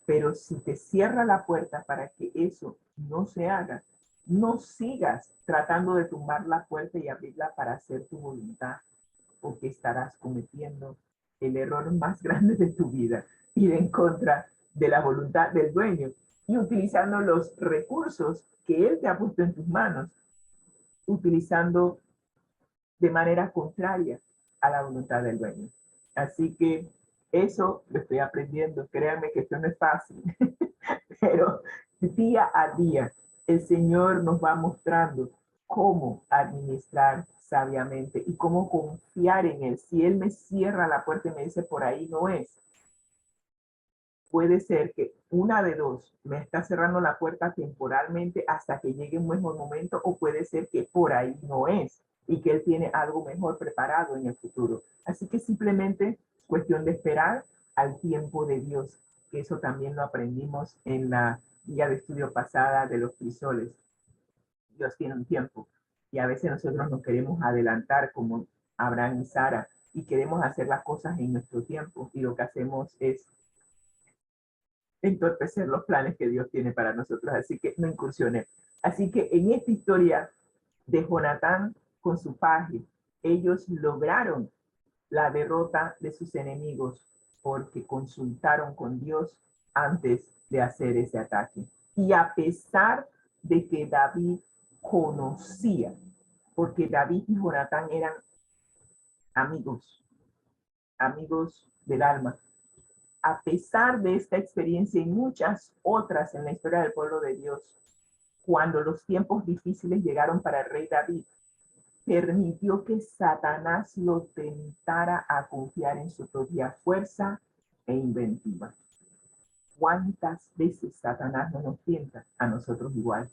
Pero si te cierra la puerta para que eso no se haga, no sigas tratando de tumbar la puerta y abrirla para hacer tu voluntad, porque estarás cometiendo el error más grande de tu vida, ir en contra de la voluntad del dueño y utilizando los recursos que Él te ha puesto en tus manos, utilizando de manera contraria a la voluntad del dueño. Así que eso lo estoy aprendiendo. Créanme que esto no es fácil, pero día a día el Señor nos va mostrando cómo administrar sabiamente y cómo confiar en Él. Si Él me cierra la puerta y me dice por ahí no es, puede ser que una de dos, me está cerrando la puerta temporalmente hasta que llegue un mejor momento, o puede ser que por ahí no es y que Él tiene algo mejor preparado en el futuro. Así que simplemente cuestión de esperar al tiempo de Dios, que eso también lo aprendimos en la guía de estudio pasada de los frisoles. Dios tiene un tiempo y a veces nosotros nos queremos adelantar como Abraham y Sara y queremos hacer las cosas en nuestro tiempo, y lo que hacemos es entorpecer los planes que Dios tiene para nosotros. Así que no incursiones. Así que en esta historia de Jonatán con su paje, ellos lograron la derrota de sus enemigos porque consultaron con Dios antes de hacer ese ataque. Y a pesar de que David conocía, porque David y Jonatán eran amigos del alma, a pesar de esta experiencia y muchas otras en la historia del pueblo de Dios, cuando los tiempos difíciles llegaron para el rey David, permitió que Satanás lo tentara a confiar en su propia fuerza e inventiva. ¿Cuántas veces Satanás no nos tienta a nosotros igual?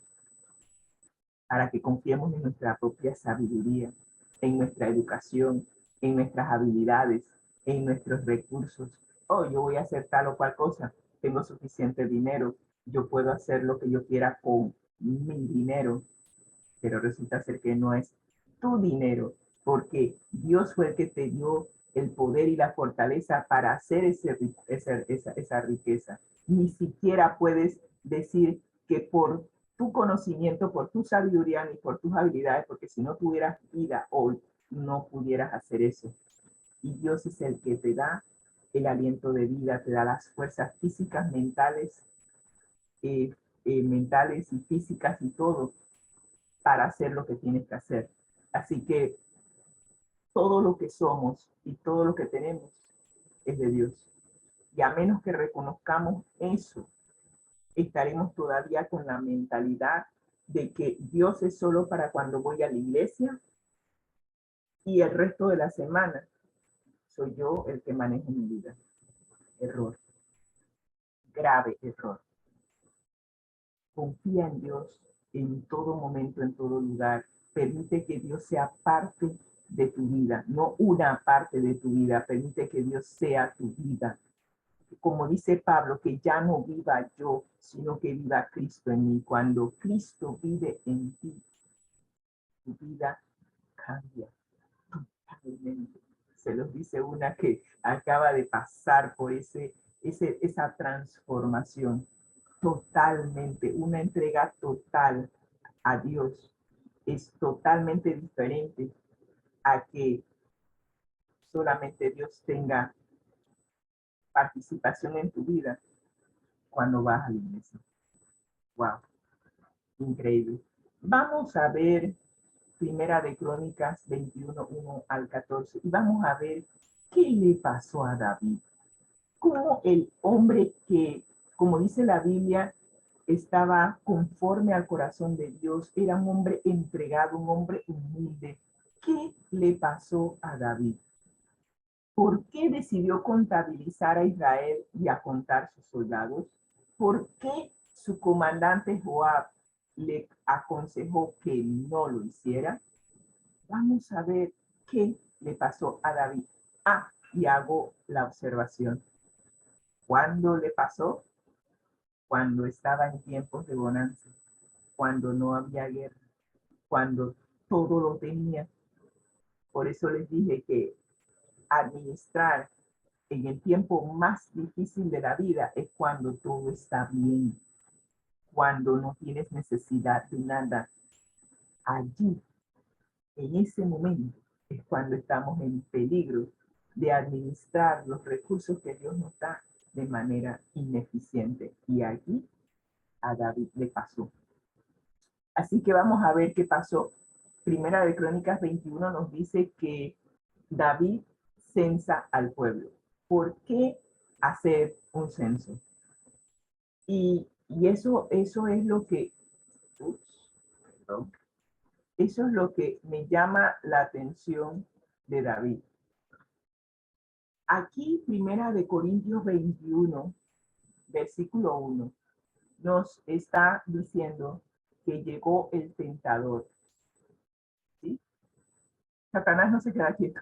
Para que confiemos en nuestra propia sabiduría, en nuestra educación, en nuestras habilidades, en nuestros recursos. Oh, yo voy a hacer tal o cual cosa, tengo suficiente dinero, yo puedo hacer lo que yo quiera con mi dinero, pero resulta ser que no es tu dinero, porque Dios fue el que te dio el poder y la fortaleza para hacer esa riqueza. Ni siquiera puedes decir que por tu conocimiento, por tu sabiduría, ni por tus habilidades, porque si no tuvieras vida hoy, no pudieras hacer eso. Y Dios es el que te da el aliento de vida, te da las fuerzas físicas, mentales y físicas y todo para hacer lo que tienes que hacer. Así que todo lo que somos y todo lo que tenemos es de Dios. Y a menos que reconozcamos eso, estaremos todavía con la mentalidad de que Dios es solo para cuando voy a la iglesia y el resto de la semana soy yo el que manejo mi vida. Error. Grave error. Confía en Dios en todo momento, en todo lugar. Permite que Dios sea parte de tu vida, no una parte de tu vida. Permite que Dios sea tu vida. Como dice Pablo, que ya no viva yo, sino que viva Cristo en mí. Cuando Cristo vive en ti, tu vida cambia totalmente. Se los dice una que acaba de pasar por esa transformación totalmente, una entrega total a Dios. Es totalmente diferente a que solamente Dios tenga participación en tu vida cuando vas a la iglesia. Wow, increíble. Vamos a ver Primera de Crónicas 21, 1 al 14 y vamos a ver qué le pasó a David. Cómo el hombre que, como dice la Biblia, estaba conforme al corazón de Dios, era un hombre entregado, un hombre humilde. ¿Qué le pasó a David? ¿Por qué decidió contabilizar a Israel y a contar sus soldados? ¿Por qué su comandante Joab le aconsejó que no lo hiciera? Vamos a ver qué le pasó a David. Y hago la observación. ¿Cuándo le pasó? Cuando estaba en tiempos de bonanza, cuando no había guerra, cuando todo lo tenía. Por eso les dije que administrar en el tiempo más difícil de la vida es cuando todo está bien, cuando no tienes necesidad de nada. Allí, en ese momento, es cuando estamos en peligro de administrar los recursos que Dios nos da de manera ineficiente. Y allí a David le pasó. Así que vamos a ver qué pasó. Primera de Crónicas 21 nos dice que David censa al pueblo. ¿Por qué hacer un censo? Y eso es lo que, eso es lo que me llama la atención de David. Aquí, Primera de Corintios 21, versículo 1, nos está diciendo que llegó el tentador. ¿Sí? Satanás no se queda quieto.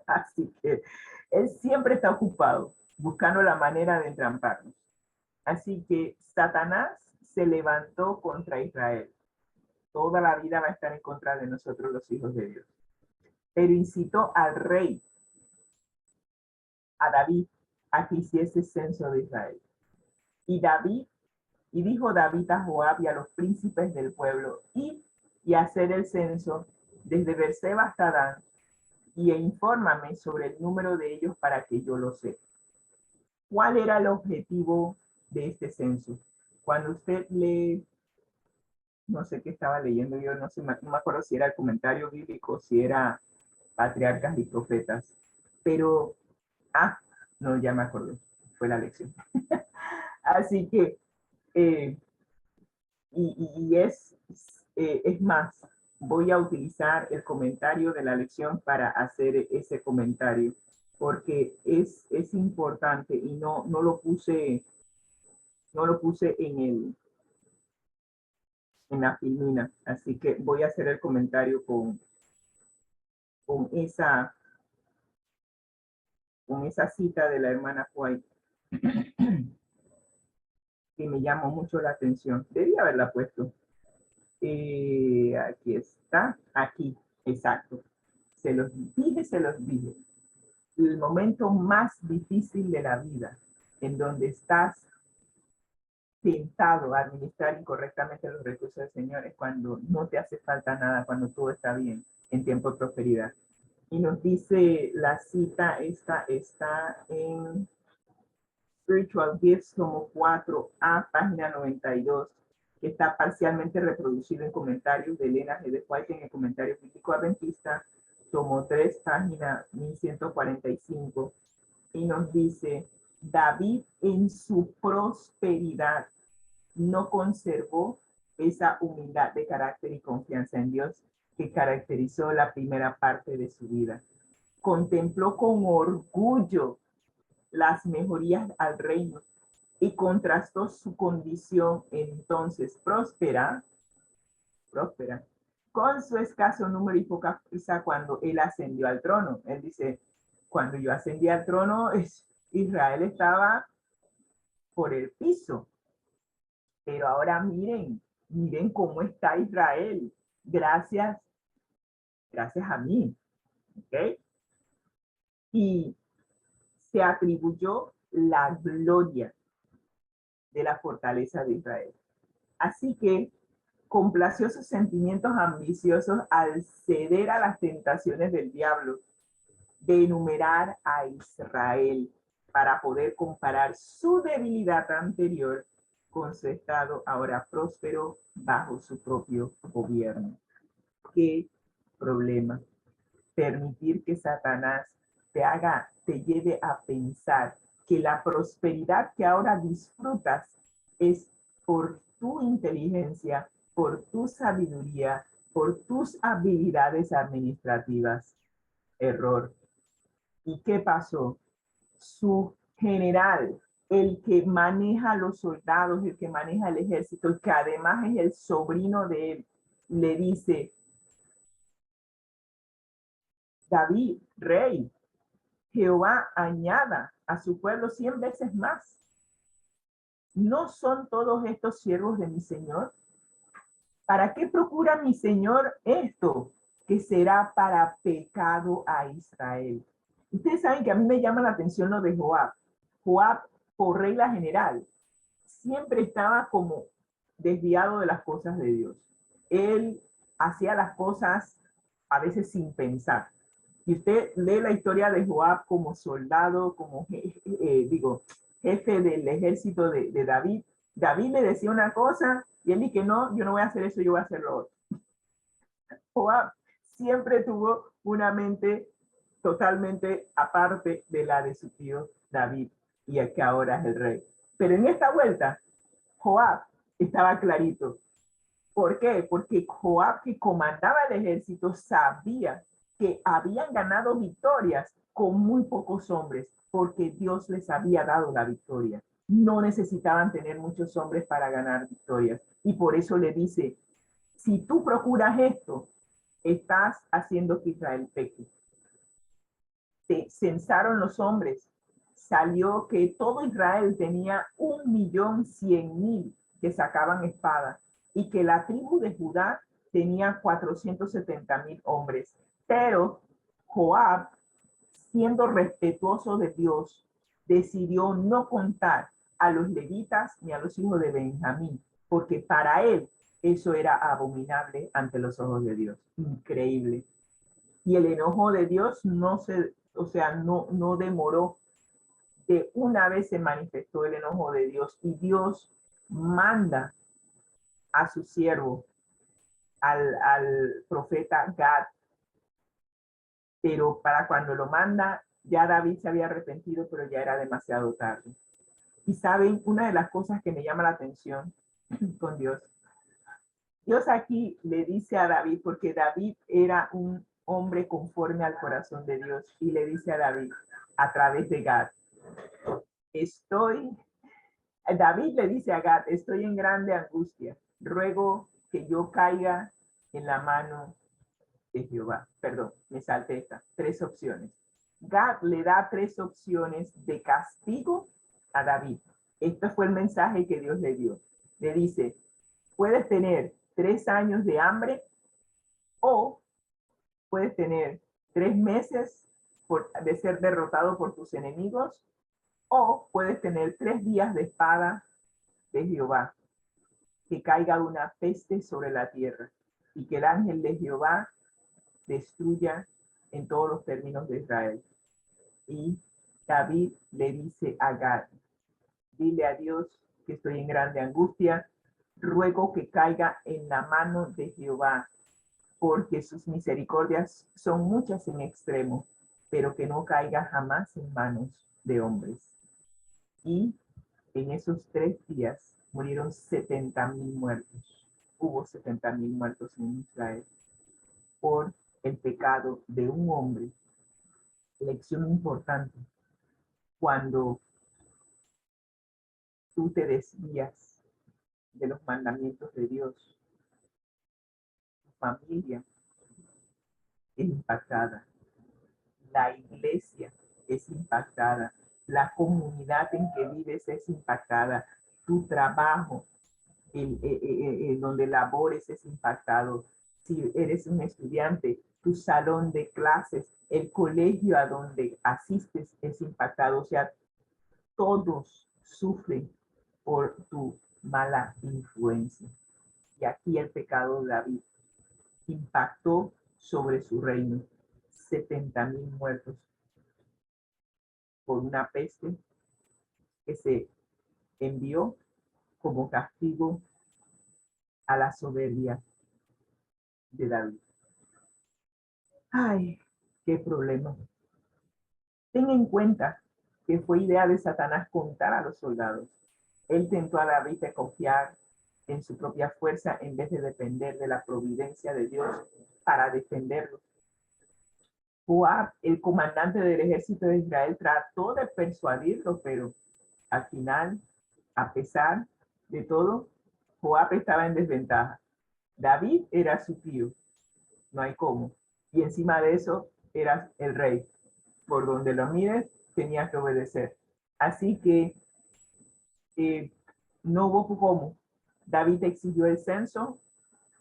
Así que él siempre está ocupado buscando la manera de entramparnos. Así que Satanás se levantó contra Israel. Toda la vida va a estar en contra de nosotros los hijos de Dios. Pero incitó al rey, a David, a que hiciese censo de Israel. Y dijo David a Joab y a los príncipes del pueblo, id y hacer el censo desde Berseba hasta Dan, y infórmame sobre el número de ellos para que yo lo sepa. ¿Cuál era el objetivo de este censo? Cuando usted lee, no sé qué estaba leyendo yo, no me acuerdo si era el comentario bíblico, si era Patriarcas y Profetas, pero, no, ya me acordé, fue la lección. Así que, es más, voy a utilizar el comentario de la lección para hacer ese comentario, porque es importante y no lo puse en la filmina, así que voy a hacer el comentario con esa cita de la hermana White que me llamó mucho la atención. Debía haberla puesto. Aquí está, aquí. Exacto. Se los dije. El momento más difícil de la vida, en donde estás tentado a administrar incorrectamente los recursos del Señor, es cuando no te hace falta nada, cuando todo está bien, en tiempo de prosperidad. Y nos dice la cita, esta está en Spiritual Gifts, tomo 4A, página 92, que está parcialmente reproducido en comentarios de Elena G. de White en el comentario bíblico adventista, tomo 3, página 1145, y nos dice: David en su prosperidad no conservó esa humildad de carácter y confianza en Dios que caracterizó la primera parte de su vida. Contempló con orgullo las mejorías al reino y contrastó su condición entonces próspera con su escaso número y poca fuerza cuando él ascendió al trono. Él dice: cuando yo ascendí al trono, Israel estaba por el piso, pero ahora miren cómo está Israel, gracias a mí, ¿ok? Y se atribuyó la gloria de la fortaleza de Israel. Así que complació sus sentimientos ambiciosos al ceder a las tentaciones del diablo de enumerar a Israel para poder comparar su debilidad anterior con su estado ahora próspero bajo su propio gobierno. ¿Qué problema? Permitir que Satanás te lleve a pensar que la prosperidad que ahora disfrutas es por tu inteligencia, por tu sabiduría, por tus habilidades administrativas. Error. ¿Y qué pasó? Su general, el que maneja los soldados, el que maneja el ejército, que además es el sobrino de él, le dice: David, rey, Jehová añada a su pueblo 100 veces más. ¿No son todos estos siervos de mi Señor? ¿Para qué procura mi Señor esto? Que será para pecado a Israel. Ustedes saben que a mí me llama la atención lo de Joab. Joab, por regla general, siempre estaba como desviado de las cosas de Dios. Él hacía las cosas a veces sin pensar. Y usted lee la historia de Joab como soldado, como jefe del ejército de David. David le decía una cosa y él dice: no, yo no voy a hacer eso, yo voy a hacer lo otro. Joab siempre tuvo una mente totalmente aparte de la de su tío David, y el que ahora es el rey. Pero en esta vuelta, Joab estaba clarito. ¿Por qué? Porque Joab, que comandaba el ejército, sabía que habían ganado victorias con muy pocos hombres, porque Dios les había dado la victoria. No necesitaban tener muchos hombres para ganar victorias. Y por eso le dice: si tú procuras esto, estás haciendo que Israel peque. Se censaron los hombres. Salió que todo Israel tenía 1.100.000 que sacaban espada, y que la tribu de Judá tenía 470.000 hombres. Pero Joab, siendo respetuoso de Dios, decidió no contar a los levitas ni a los hijos de Benjamín, porque para él eso era abominable ante los ojos de Dios. Increíble. Y el enojo de Dios no demoró. De una vez se manifestó el enojo de Dios, y Dios manda a su siervo, al profeta Gad. Pero para cuando lo manda, ya David se había arrepentido, pero ya era demasiado tarde. Y saben, una de las cosas que me llama la atención con Dios aquí le dice a David, porque David era un hombre conforme al corazón de Dios, y le dice a David a través de Gad: David le dice a Gad: estoy en grande angustia, ruego que yo caiga en la mano de Jehová. Perdón, me salté esta. 3 opciones. Gad le da 3 opciones de castigo a David. Este fue el mensaje que Dios le dio. Le dice: puedes tener 3 años de hambre, o puedes tener 3 meses de ser derrotado por tus enemigos, o puedes tener 3 días de espada de Jehová, que caiga una peste sobre la tierra y que el ángel de Jehová destruya en todos los términos de Israel. Y David le dice a Gad: dile a Dios que estoy en grande angustia, ruego que caiga en la mano de Jehová, porque sus misericordias son muchas en extremo, pero que no caiga jamás en manos de hombres. Y en esos 3 días murieron 70,000 muertos. Hubo 70,000 muertos en Israel por el pecado de un hombre. Lección importante: cuando tú te desvías de los mandamientos de Dios, tu familia es impactada, la iglesia es impactada, la comunidad en que vives es impactada, tu trabajo, donde labores es impactado. Si eres un estudiante, tu salón de clases, el colegio a donde asistes es impactado. O sea, todos sufren por tu mala influencia. Y aquí el pecado de David impactó sobre su reino. 70,000 muertos por una peste que se envió como castigo a la soberbia de David. Ay, qué problema. Ten en cuenta que fue idea de Satanás contar a los soldados. Él tentó a David a confiar en su propia fuerza en vez de depender de la providencia de Dios para defenderlo. Joab, el comandante del ejército de Israel, trató de persuadirlo, pero al final, a pesar de todo, Joab estaba en desventaja. David era su tío, no hay cómo. Y encima de eso, era el rey. Por donde lo mires, tenía que obedecer. Así que no hubo cómo. David exigió el censo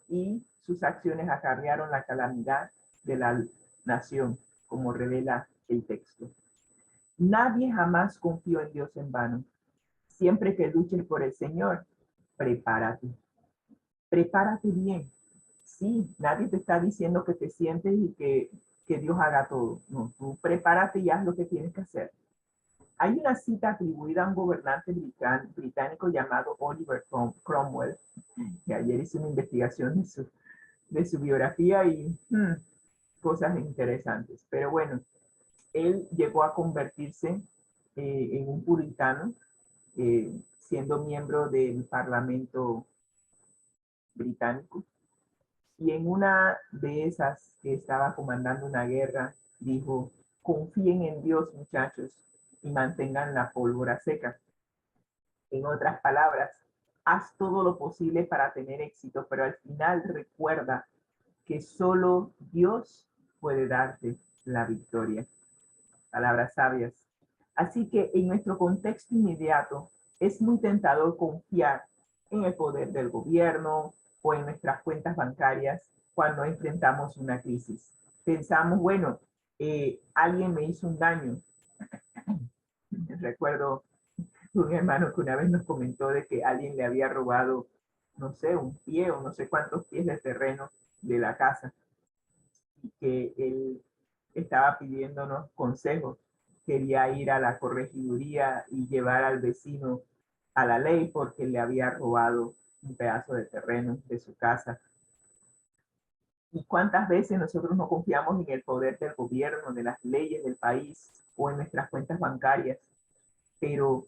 y sus acciones acarrearon la calamidad de la nación, como revela el texto. Nadie jamás confió en Dios en vano. Siempre que luches por el Señor, prepárate. Prepárate bien. Sí, nadie te está diciendo que te sientes y que Dios haga todo. No, tú prepárate y haz lo que tienes que hacer. Hay una cita atribuida a un gobernante británico llamado Oliver Cromwell, que ayer hice una investigación de su biografía y cosas interesantes. Pero bueno, él llegó a convertirse en un puritano, siendo miembro del Parlamento británico. Y en una de esas que estaba comandando una guerra, dijo: confíen en Dios, muchachos, y mantengan la pólvora seca. En otras palabras, haz todo lo posible para tener éxito, pero al final recuerda que solo Dios puede darte la victoria. Palabras sabias. Así que en nuestro contexto inmediato es muy tentador confiar en el poder del gobierno o en nuestras cuentas bancarias cuando enfrentamos una crisis. Pensamos, bueno, alguien me hizo un daño. Recuerdo un hermano que una vez nos comentó de que alguien le había robado, no sé, un pie o no sé cuántos pies de terreno de la casa, y que él estaba pidiéndonos consejos. Quería ir a la corregiduría y llevar al vecino a la ley porque le había robado un pedazo de terreno de su casa. ¿Y cuántas veces nosotros no confiamos en el poder del gobierno, de las leyes del país o en nuestras cuentas bancarias? Pero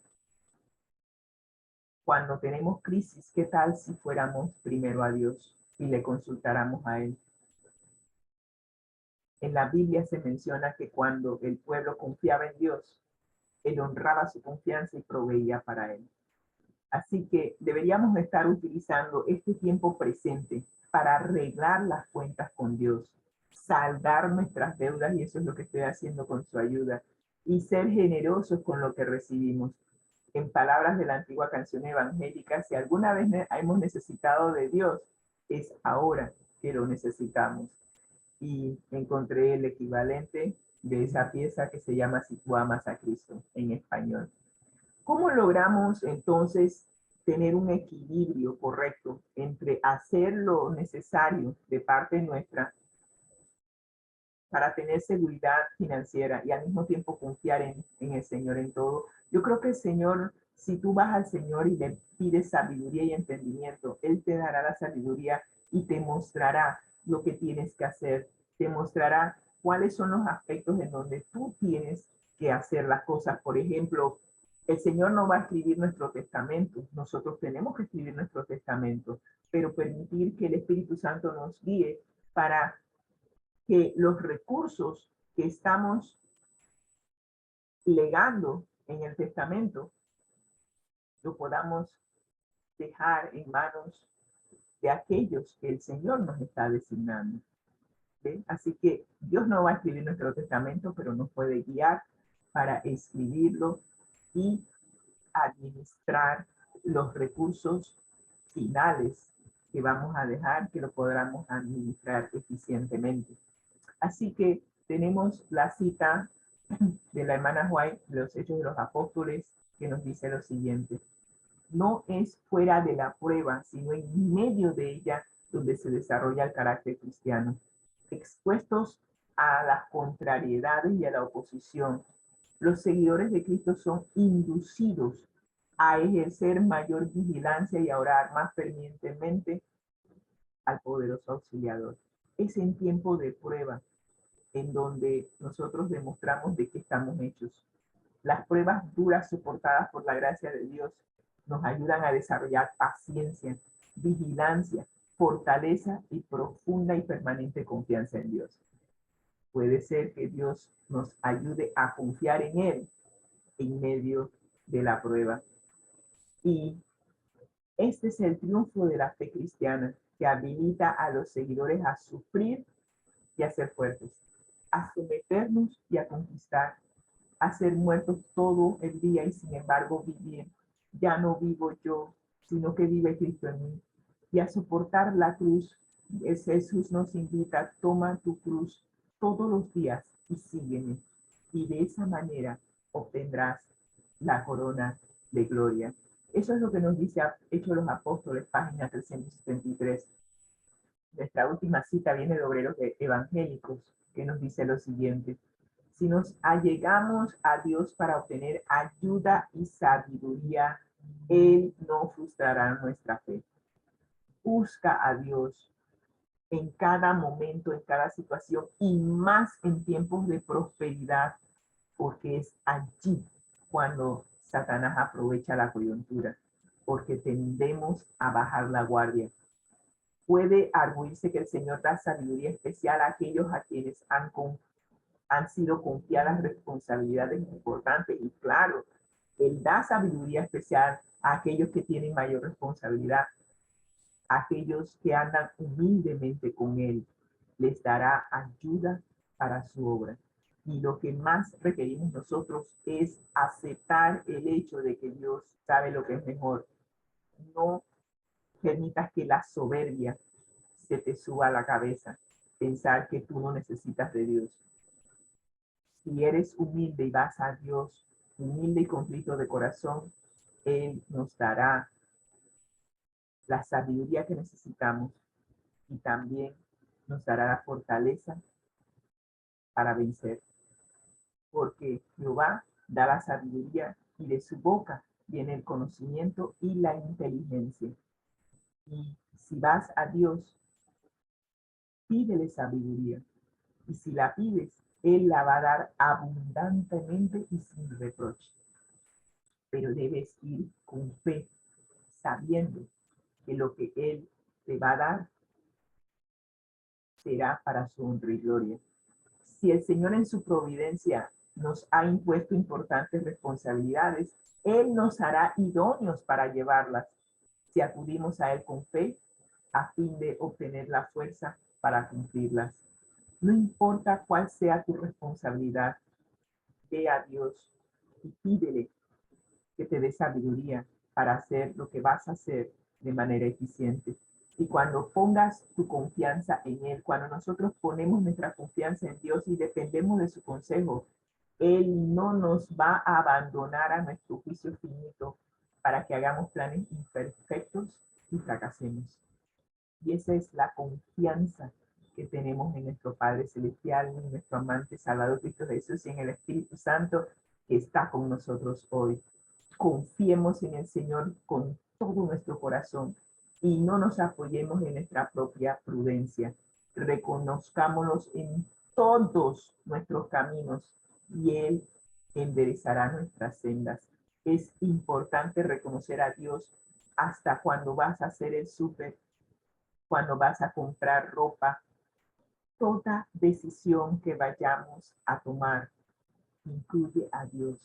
cuando tenemos crisis, ¿qué tal si fuéramos primero a Dios y le consultáramos a Él? En la Biblia se menciona que cuando el pueblo confiaba en Dios, Él honraba su confianza y proveía para Él. Así que deberíamos estar utilizando este tiempo presente para arreglar las cuentas con Dios, saldar nuestras deudas, y eso es lo que estoy haciendo con su ayuda, y ser generosos con lo que recibimos. En palabras de la antigua canción evangélica, si alguna vez hemos necesitado de Dios, es ahora que lo necesitamos. y encontré el equivalente de esa pieza que se llama Si tú amas a Cristo en español. ¿Cómo logramos entonces tener un equilibrio correcto entre hacer lo necesario de parte nuestra para tener seguridad financiera y al mismo tiempo confiar en el Señor en todo? Yo creo que el Señor, si tú vas al Señor y le pides sabiduría y entendimiento, Él te dará la sabiduría y te mostrará lo que tienes que hacer, te mostrará cuáles son los aspectos en donde tú tienes que hacer las cosas. Por ejemplo, el Señor no va a escribir nuestro testamento, nosotros tenemos que escribir nuestro testamento, pero permitir que el Espíritu Santo nos guíe para que los recursos que estamos legando en el testamento lo podamos dejar en manos de aquellos que el Señor nos está designando. ¿Sí? Así que Dios no va a escribir nuestro testamento, pero nos puede guiar para escribirlo y administrar los recursos finales que vamos a dejar, que lo podamos administrar eficientemente. Así que tenemos la cita de la hermana White, de los Hechos de los Apóstoles, que nos dice lo siguiente: no es fuera de la prueba, sino en medio de ella donde se desarrolla el carácter cristiano. Expuestos a las contrariedades y a la oposición, los seguidores de Cristo son inducidos a ejercer mayor vigilancia y a orar más fervientemente al poderoso auxiliador. Es en tiempo de prueba en donde nosotros demostramos de qué estamos hechos. Las pruebas duras soportadas por la gracia de Dios nos ayudan a desarrollar paciencia, vigilancia, fortaleza y profunda y permanente confianza en Dios. Puede ser que Dios nos ayude a confiar en Él en medio de la prueba. Y este es el triunfo de la fe cristiana, que habilita a los seguidores a sufrir y a ser fuertes, a someternos y a conquistar, a ser muertos todo el día y sin embargo vivir. Ya no vivo yo, sino que vive Cristo en mí. Y a soportar la cruz. Jesús nos invita: toma tu cruz todos los días y sígueme. Y de esa manera obtendrás la corona de gloria. Eso es lo que nos dice Hechos de los Apóstoles, página 373. Nuestra última cita viene de Obreros Evangélicos, que nos dice lo siguiente: si nos allegamos a Dios para obtener ayuda y sabiduría, Él no frustrará nuestra fe. Busca a Dios en cada momento, en cada situación, y más en tiempos de prosperidad, porque es allí cuando Satanás aprovecha la coyuntura, porque tendemos a bajar la guardia. Puede arguirse que el Señor da sabiduría especial a aquellos a quienes han sido confiadas responsabilidades importantes, y claro, Él da sabiduría especial a aquellos que tienen mayor responsabilidad, a aquellos que andan humildemente con Él, les dará ayuda para su obra. Y lo que más requerimos nosotros es aceptar el hecho de que Dios sabe lo que es mejor. No permitas que la soberbia se te suba a la cabeza, pensar que tú no necesitas de Dios. Si eres humilde y vas a Dios, humilde y contrito de corazón, Él nos dará la sabiduría que necesitamos y también nos dará la fortaleza para vencer. Porque Jehová da la sabiduría y de su boca viene el conocimiento y la inteligencia. Y si vas a Dios, pídele sabiduría. Y si la pides, Él la va a dar abundantemente y sin reproche. Pero debes ir con fe, sabiendo que lo que Él te va a dar será para su honra y gloria. Si el Señor en su providencia nos ha impuesto importantes responsabilidades, Él nos hará idóneos para llevarlas, si acudimos a Él con fe, a fin de obtener la fuerza para cumplirlas. No importa cuál sea tu responsabilidad, ve a Dios y pídele que te dé sabiduría para hacer lo que vas a hacer de manera eficiente. Y cuando pongas tu confianza en Él, cuando nosotros ponemos nuestra confianza en Dios y dependemos de su consejo, Él no nos va a abandonar a nuestro juicio finito para que hagamos planes imperfectos y fracasemos. Y esa es la confianza que tenemos en nuestro Padre Celestial, en nuestro amante Salvador Cristo Jesús y en el Espíritu Santo que está con nosotros hoy. Confiemos en el Señor con todo nuestro corazón y no nos apoyemos en nuestra propia prudencia. Reconozcámonos en todos nuestros caminos y Él enderezará nuestras sendas. Es importante reconocer a Dios hasta cuando vas a hacer el súper, cuando vas a comprar ropa. Toda decisión que vayamos a tomar incluye a Dios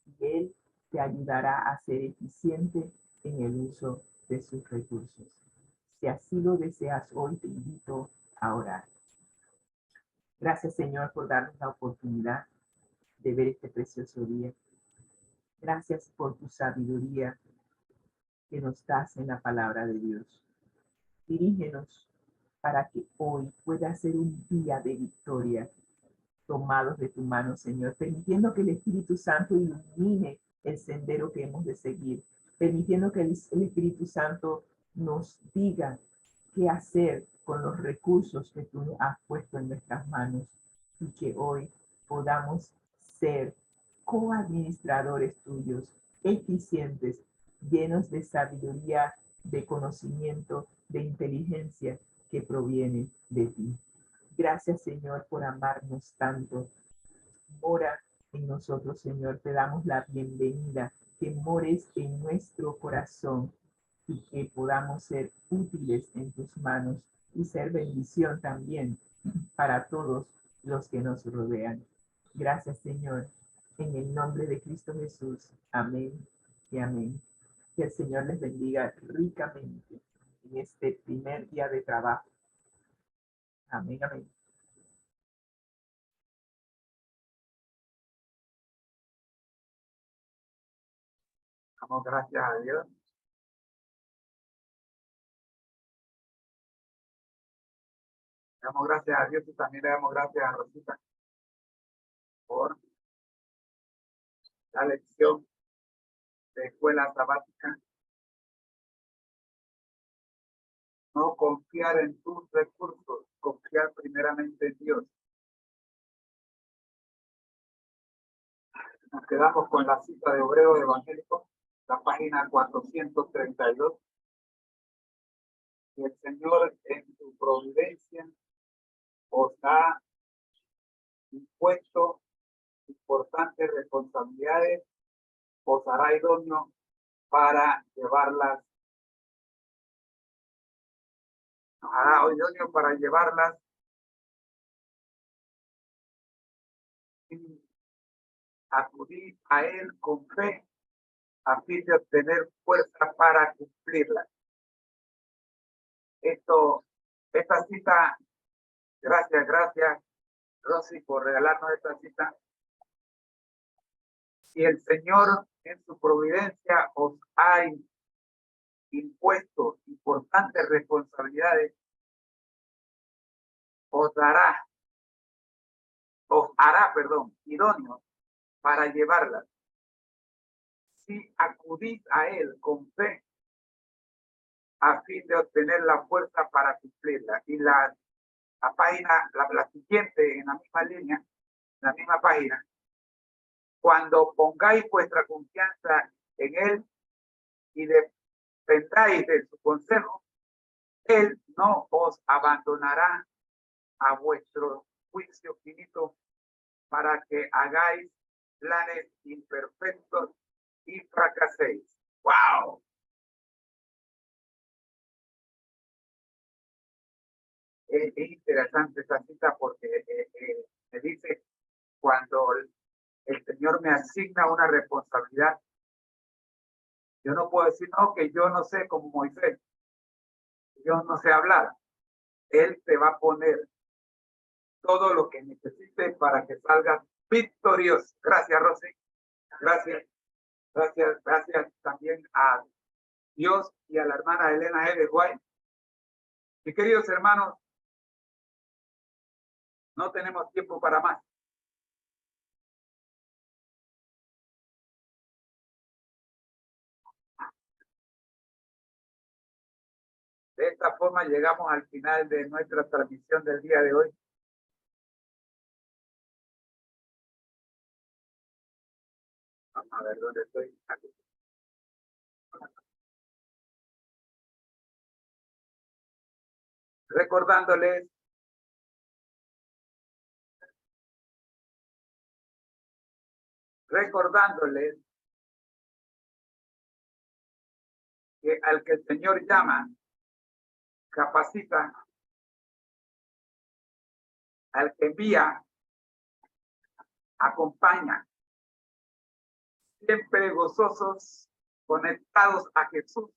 y Él te ayudará a ser eficiente en el uso de sus recursos. Si así lo deseas hoy, te invito a orar. Gracias, Señor, por darnos la oportunidad de ver este precioso día. Gracias por tu sabiduría que nos das en la palabra de Dios. Dirígenos para que hoy pueda ser un día de victoria, tomados de tu mano, Señor, permitiendo que el Espíritu Santo ilumine el sendero que hemos de seguir, permitiendo que el Espíritu Santo nos diga qué hacer con los recursos que tú has puesto en nuestras manos y que hoy podamos ser coadministradores tuyos, eficientes, llenos de sabiduría, de conocimiento, de inteligencia que proviene de ti. Gracias, Señor, por amarnos tanto. Mora en nosotros, Señor. Te damos la bienvenida, que mores en nuestro corazón y que podamos ser útiles en tus manos y ser bendición también para todos los que nos rodean. Gracias, Señor. En el nombre de Cristo Jesús. Amén y amén. Que el Señor les bendiga ricamente en este primer día de trabajo. Amén, amén. Damos gracias a Dios. Damos gracias a Dios y también le damos gracias a Rosita por la lección de escuela sabática. No confiar en tus recursos, confiar primeramente en Dios. Nos quedamos con la cita de Obreros Evangélicos, la página 432. Y el Señor en su providencia os ha impuesto importantes responsabilidades, os hará idóneo para llevarlas. Nos hará idóneo para llevarlas y acudir a Él con fe a fin de obtener fuerza para cumplirlas. Esta cita, gracias, Rosy, por regalarnos esta cita. Y el Señor en su providencia os ha impuesto importantes responsabilidades, os hará idóneos para llevarlas. Si acudís a Él con fe a fin de obtener la fuerza para cumplirla. Y la página, la siguiente, en la misma línea, la misma página, cuando pongáis vuestra confianza en Él y dependáis de su consejo, Él no os abandonará a vuestro juicio finito para que hagáis planes imperfectos y fracaséis. ¡Wow! Es interesante esta cita porque me dice, cuando el Señor me asigna una responsabilidad, yo no puedo decir, no, que yo no sé, como Moisés, yo no sé hablar. Él te va a poner todo lo que necesites para que salgas victorioso. Gracias, Rosy. Gracias también a Dios y a la hermana Elena G. de White Mis queridos hermanos, no tenemos tiempo para más. De esta forma llegamos al final de nuestra transmisión del día de hoy. Vamos a ver dónde estoy. Aquí. Recordándoles que al que el Señor llama, capacita, al que envía, acompaña, siempre gozosos, conectados a Jesús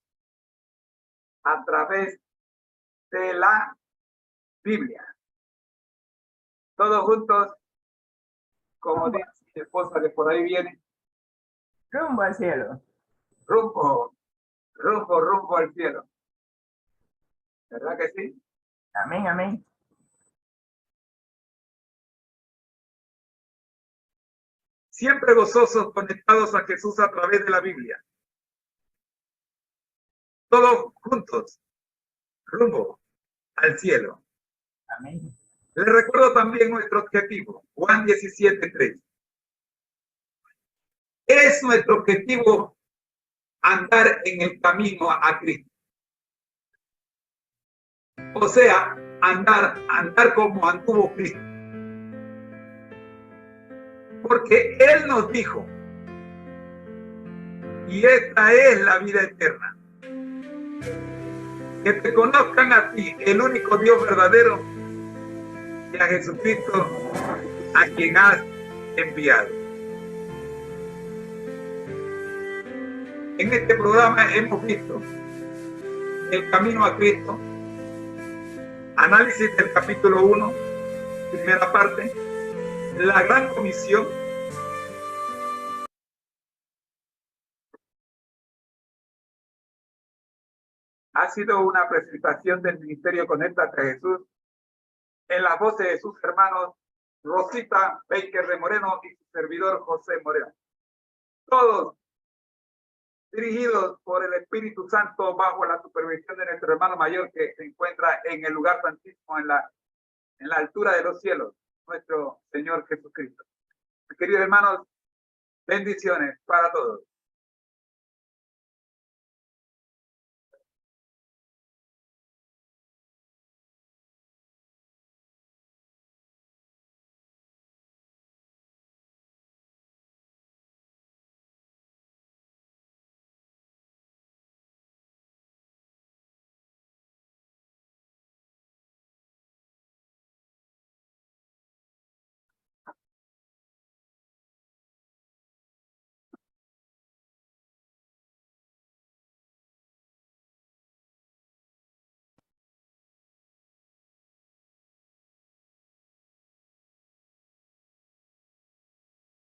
a través de la Biblia. Todos juntos, como dice mi esposa que por ahí viene, Rumbo al cielo. rumbo al cielo. ¿Verdad que sí? Amén, amén. Siempre gozosos, conectados a Jesús a través de la Biblia. Todos juntos, rumbo al cielo. Amén. Les recuerdo también nuestro objetivo, Juan 17:3. Es nuestro objetivo andar en el camino a Cristo. O sea, andar como anduvo Cristo. Porque Él nos dijo, y esta es la vida eterna, que te conozcan a ti, el único Dios verdadero, y a Jesucristo, a quien has enviado. En este programa hemos visto el camino a Cristo, análisis del capítulo 1, primera parte, la gran comisión, ha sido una presentación del Ministerio Conéctate a Jesús en las voces de sus hermanos Rosita Baker de Moreno y su servidor José Moreno. Todos dirigidos por el Espíritu Santo bajo la supervisión de nuestro hermano mayor que se encuentra en el lugar santísimo en la altura de los cielos, nuestro Señor Jesucristo. Queridos hermanos, bendiciones para todos.